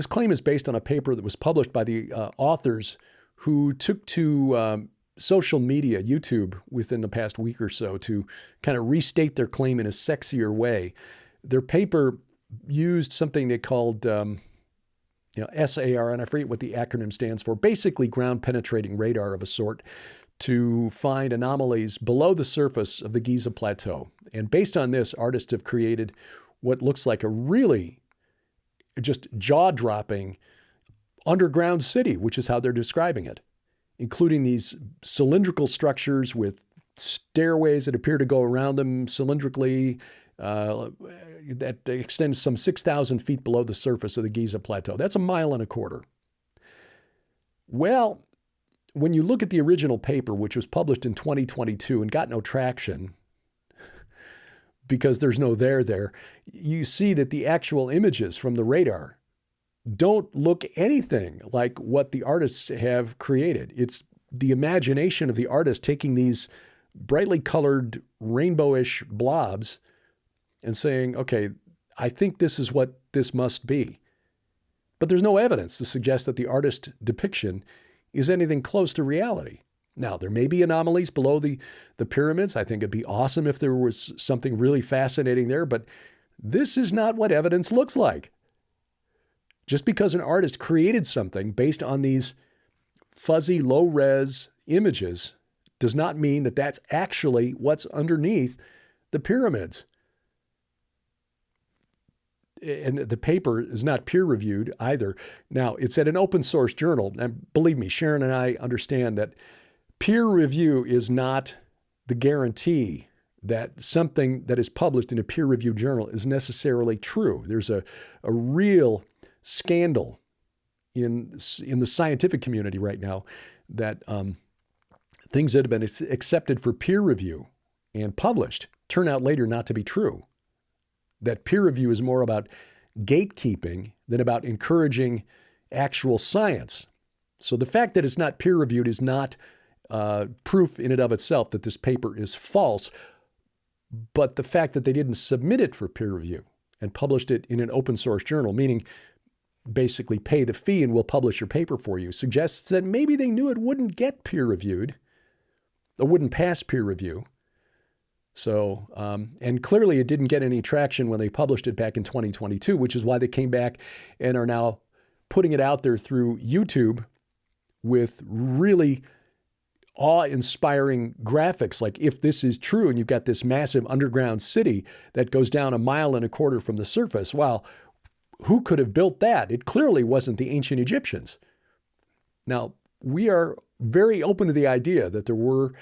claim is based on a paper that was published by the authors who took to social media, YouTube, within the past week or so to kind of restate their claim in a sexier way. Their paper used something they called SAR, and I forget what the acronym stands for, basically ground-penetrating radar of a sort, to find anomalies below the surface of the Giza Plateau. And based on this, artists have created what looks like a really just jaw-dropping underground city, which is how they're describing it, including these cylindrical structures with stairways that appear to go around them cylindrically, that extends some 6,000 feet below the surface of the Giza Plateau. That's 1.25 miles. Well, when you look at the original paper, which was published in 2022 and got no traction because there's no there, you see that the actual images from the radar don't look anything like what the artists have created. It's the imagination of the artist taking these brightly colored rainbowish blobs and saying, okay, I think this is what this must be. But there's no evidence to suggest that the artist's depiction is anything close to reality. Now, there may be anomalies below the pyramids. I think it'd be awesome if there was something really fascinating there, but this is not what evidence looks like. Just because an artist created something based on these fuzzy, low-res images does not mean that that's actually what's underneath the pyramids. And the paper is not peer-reviewed either. Now, it's at an open-source journal. And believe me, Sharon and I understand that peer review is not the guarantee that something that is published in a peer-reviewed journal is necessarily true. There's a real scandal in the scientific community right now that things that have been accepted for peer review and published turn out later not to be true. That peer review is more about gatekeeping than about encouraging actual science. So the fact that it's not peer reviewed is not proof in and of itself that this paper is false, but the fact that they didn't submit it for peer review and published it in an open source journal, meaning basically pay the fee and we'll publish your paper for you, suggests that maybe they knew it wouldn't get peer reviewed, or wouldn't pass peer review. So, and clearly it didn't get any traction when they published it back in 2022, which is why they came back and are now putting it out there through YouTube with really awe-inspiring graphics. Like, if this is true and you've got this massive underground city that goes down 1.25 miles from the surface, wow, who could have built that? It clearly wasn't the ancient Egyptians. Now, we are very open to the idea that there were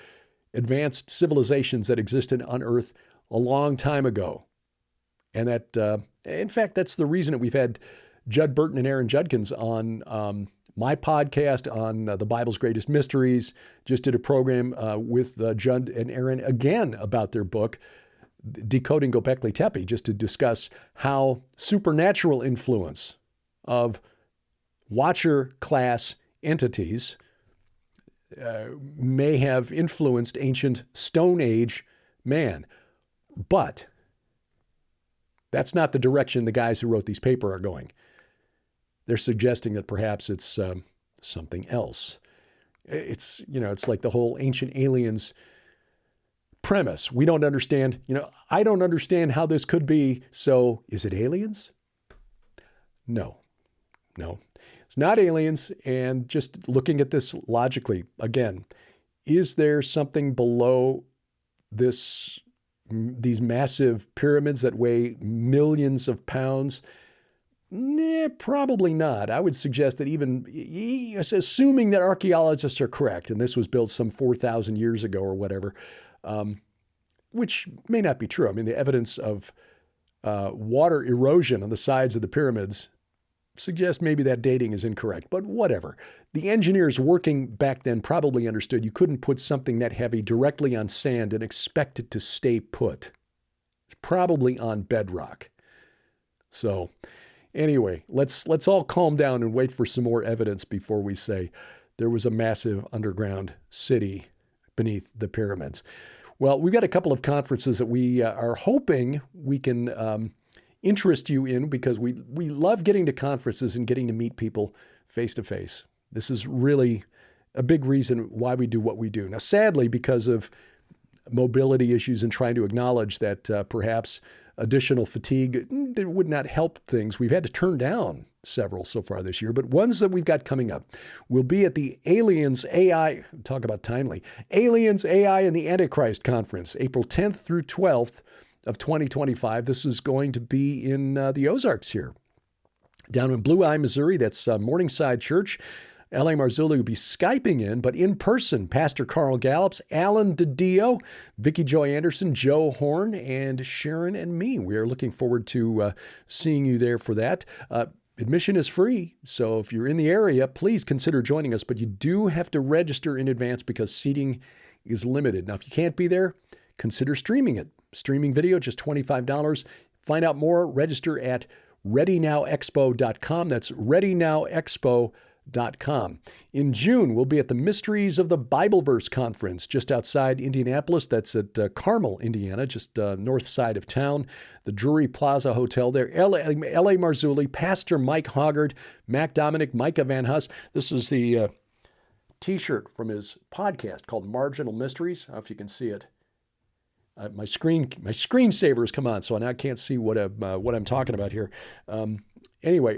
advanced civilizations that existed on Earth a long time ago. And that, in fact, that's the reason that we've had Judd Burton and Aaron Judkins on my podcast on the Bible's Greatest Mysteries. Just did a program with Judd and Aaron again about their book, Decoding Göbekli Tepe, just to discuss how supernatural influence of watcher class entities may have influenced ancient Stone Age man. But that's not the direction the guys who wrote these papers are going. They're suggesting that perhaps it's something else. It's, it's like the whole ancient aliens premise. We don't understand, I don't understand how this could be. So is it aliens? No. It's not aliens. And just looking at this logically, again, is there something below these massive pyramids that weigh millions of pounds? Probably not. I would suggest that even assuming that archaeologists are correct, and this was built some 4,000 years ago or whatever, which may not be true. I mean, the evidence of water erosion on the sides of the pyramids suggests maybe that dating is incorrect, but whatever. The engineers working back then probably understood you couldn't put something that heavy directly on sand and expect it to stay put. It's probably on bedrock. So anyway, let's all calm down and wait for some more evidence before we say there was a massive underground city beneath the pyramids. Well, we've got a couple of conferences that we are hoping we can interest you in, because we love getting to conferences and getting to meet people face to face. This is really a big reason why we do what we do. Now, sadly, because of mobility issues and trying to acknowledge that perhaps additional fatigue would not help things, we've had to turn down several so far this year, but ones that we've got coming up will be at the Aliens, AI, talk about timely, Aliens, AI, and the Antichrist Conference, April 10th through 12th of 2025. This is going to be in the Ozarks here, down in Blue Eye, Missouri. That's Morningside Church. L.A. Marzulli will be Skyping in, but in person, Pastor Carl Gallups, Alan DiDio, Vicki Joy Anderson, Joe Horn, and Sharon and me. We are looking forward to seeing you there for that. Admission is free, so if you're in the area, please consider joining us, but you do have to register in advance because seating is limited. Now, if you can't be there, consider streaming it. Streaming video, just $25. Find out more, register at readynowexpo.com. That's readynowexpo.com. In June, we'll be at the Mysteries of the Bible Verse Conference just outside Indianapolis. That's at Carmel, Indiana, just north side of town. The Drury Plaza Hotel there. L.A. Marzulli, Pastor Mike Hoggard, Mac Dominic, Micah Van Huss. This is the T-shirt from his podcast called Marginal Mysteries. I don't know if you can see it. My screensaver has come on, so now I can't see what I'm talking about here. Anyway,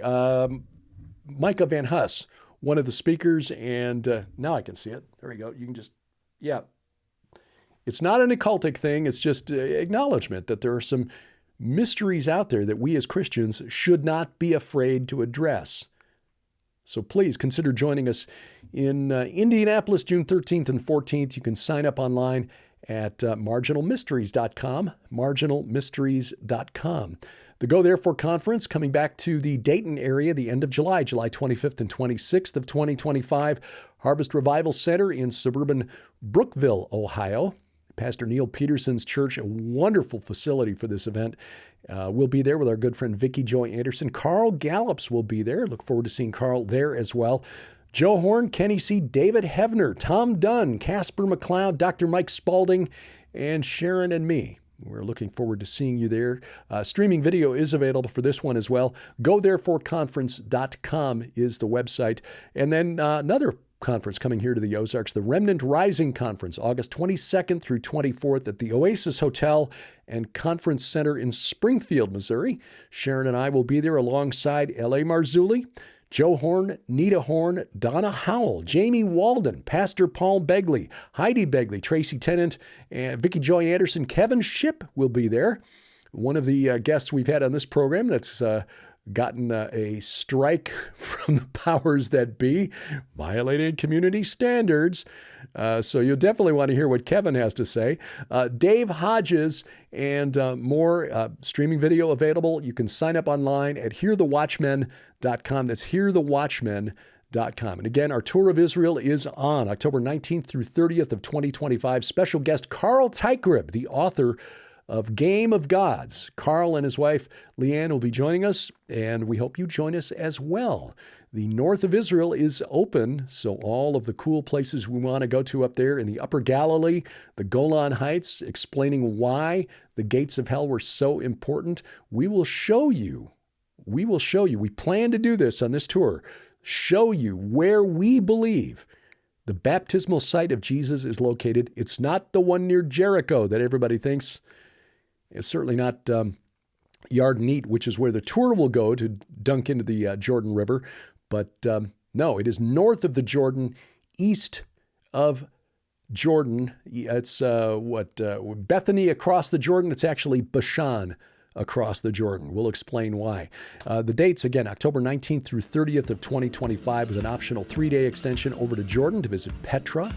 Micah Van Huss, one of the speakers, and now I can see it. There we go. You can just, yeah. It's not an occultic thing. It's just acknowledgement that there are some mysteries out there that we as Christians should not be afraid to address. So please consider joining us in Indianapolis, June 13th and 14th. You can sign up online at marginalmysteries.com, marginalmysteries.com. The Go Therefore Conference coming back to the Dayton area the end of July 25th and 26th of 2025. Harvest Revival Center in suburban Brookville, Ohio. Pastor Neil Peterson's church, a wonderful facility for this event. We'll be there with our good friend Vicki Joy Anderson. Carl Gallops will be there. Look forward to seeing Carl there as well. Joe Horn, Kenny C., David Hevner, Tom Dunn, Casper McLeod, Dr. Mike Spalding, and Sharon and me. We're looking forward to seeing you there. Streaming video is available for this one as well. GoThereforeConference.com is the website. And then another conference coming here to the Ozarks, the Remnant Rising Conference, August 22nd through 24th at the Oasis Hotel and Conference Center in Springfield, Missouri. Sharon and I will be there alongside L.A. Marzulli, Joe Horn, Nita Horn, Donna Howell, Jamie Walden, Pastor Paul Begley, Heidi Begley, Tracy Tennant, and Vicki Joy Anderson. Kevin Shipp will be there. One of the guests we've had on this program that's gotten a strike from the powers that be, violated community standards. So you'll definitely want to hear what Kevin has to say. Dave Hodges and more streaming video available. You can sign up online at hearthewatchmen.com. That's hearthewatchmen.com. And again, our tour of Israel is on October 19th through 30th of 2025. Special guest Carl TEICHRIB, the author of Game of Gods. Carl and his wife Leanne will be joining us, and we hope you join us as well. The north of Israel is open, so all of the cool places we want to go to up there in the Upper Galilee, the Golan Heights, explaining why the gates of hell were so important, we will show you. We plan to do this on this tour. Show you where we believe the baptismal site of Jesus is located. It's not the one near Jericho that everybody thinks. It's certainly not Yarden, which is where the tour will go to dunk into the Jordan River. But no, it is north of the Jordan, east of Jordan. It's Bethany across the Jordan. It's actually Bashan across the Jordan. We'll explain why. The dates, again, October 19th through 30th of 2025 with an optional 3-day extension over to Jordan to visit Petra,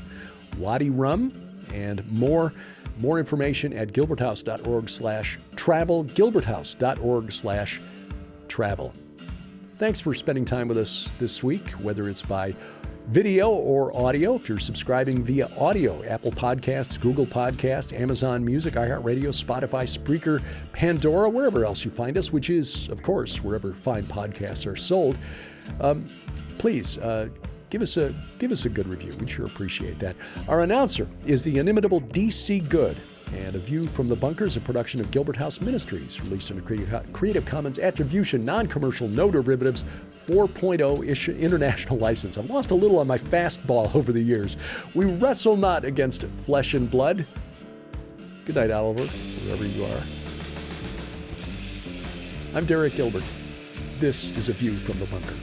Wadi Rum, and more. More information at gilberthouse.org/travel, gilberthouse.org/travel. Thanks for spending time with us this week, whether it's by video or audio. If you're subscribing via audio, Apple Podcasts, Google Podcasts, Amazon Music, iHeartRadio, Spotify, Spreaker, Pandora, wherever else you find us, which is, of course, wherever fine podcasts are sold. Please give us a good review. We'd sure appreciate that. Our announcer is the inimitable D.C. Good, and A View from the Bunker is a production of Gilbert House Ministries, released under Creative Commons Attribution, Non-Commercial, No Derivatives, 4.0 international license. I've lost a little on my fastball over the years. We wrestle not against flesh and blood. Good night, Oliver, wherever you are. I'm Derek Gilbert. This is A View from the Bunker.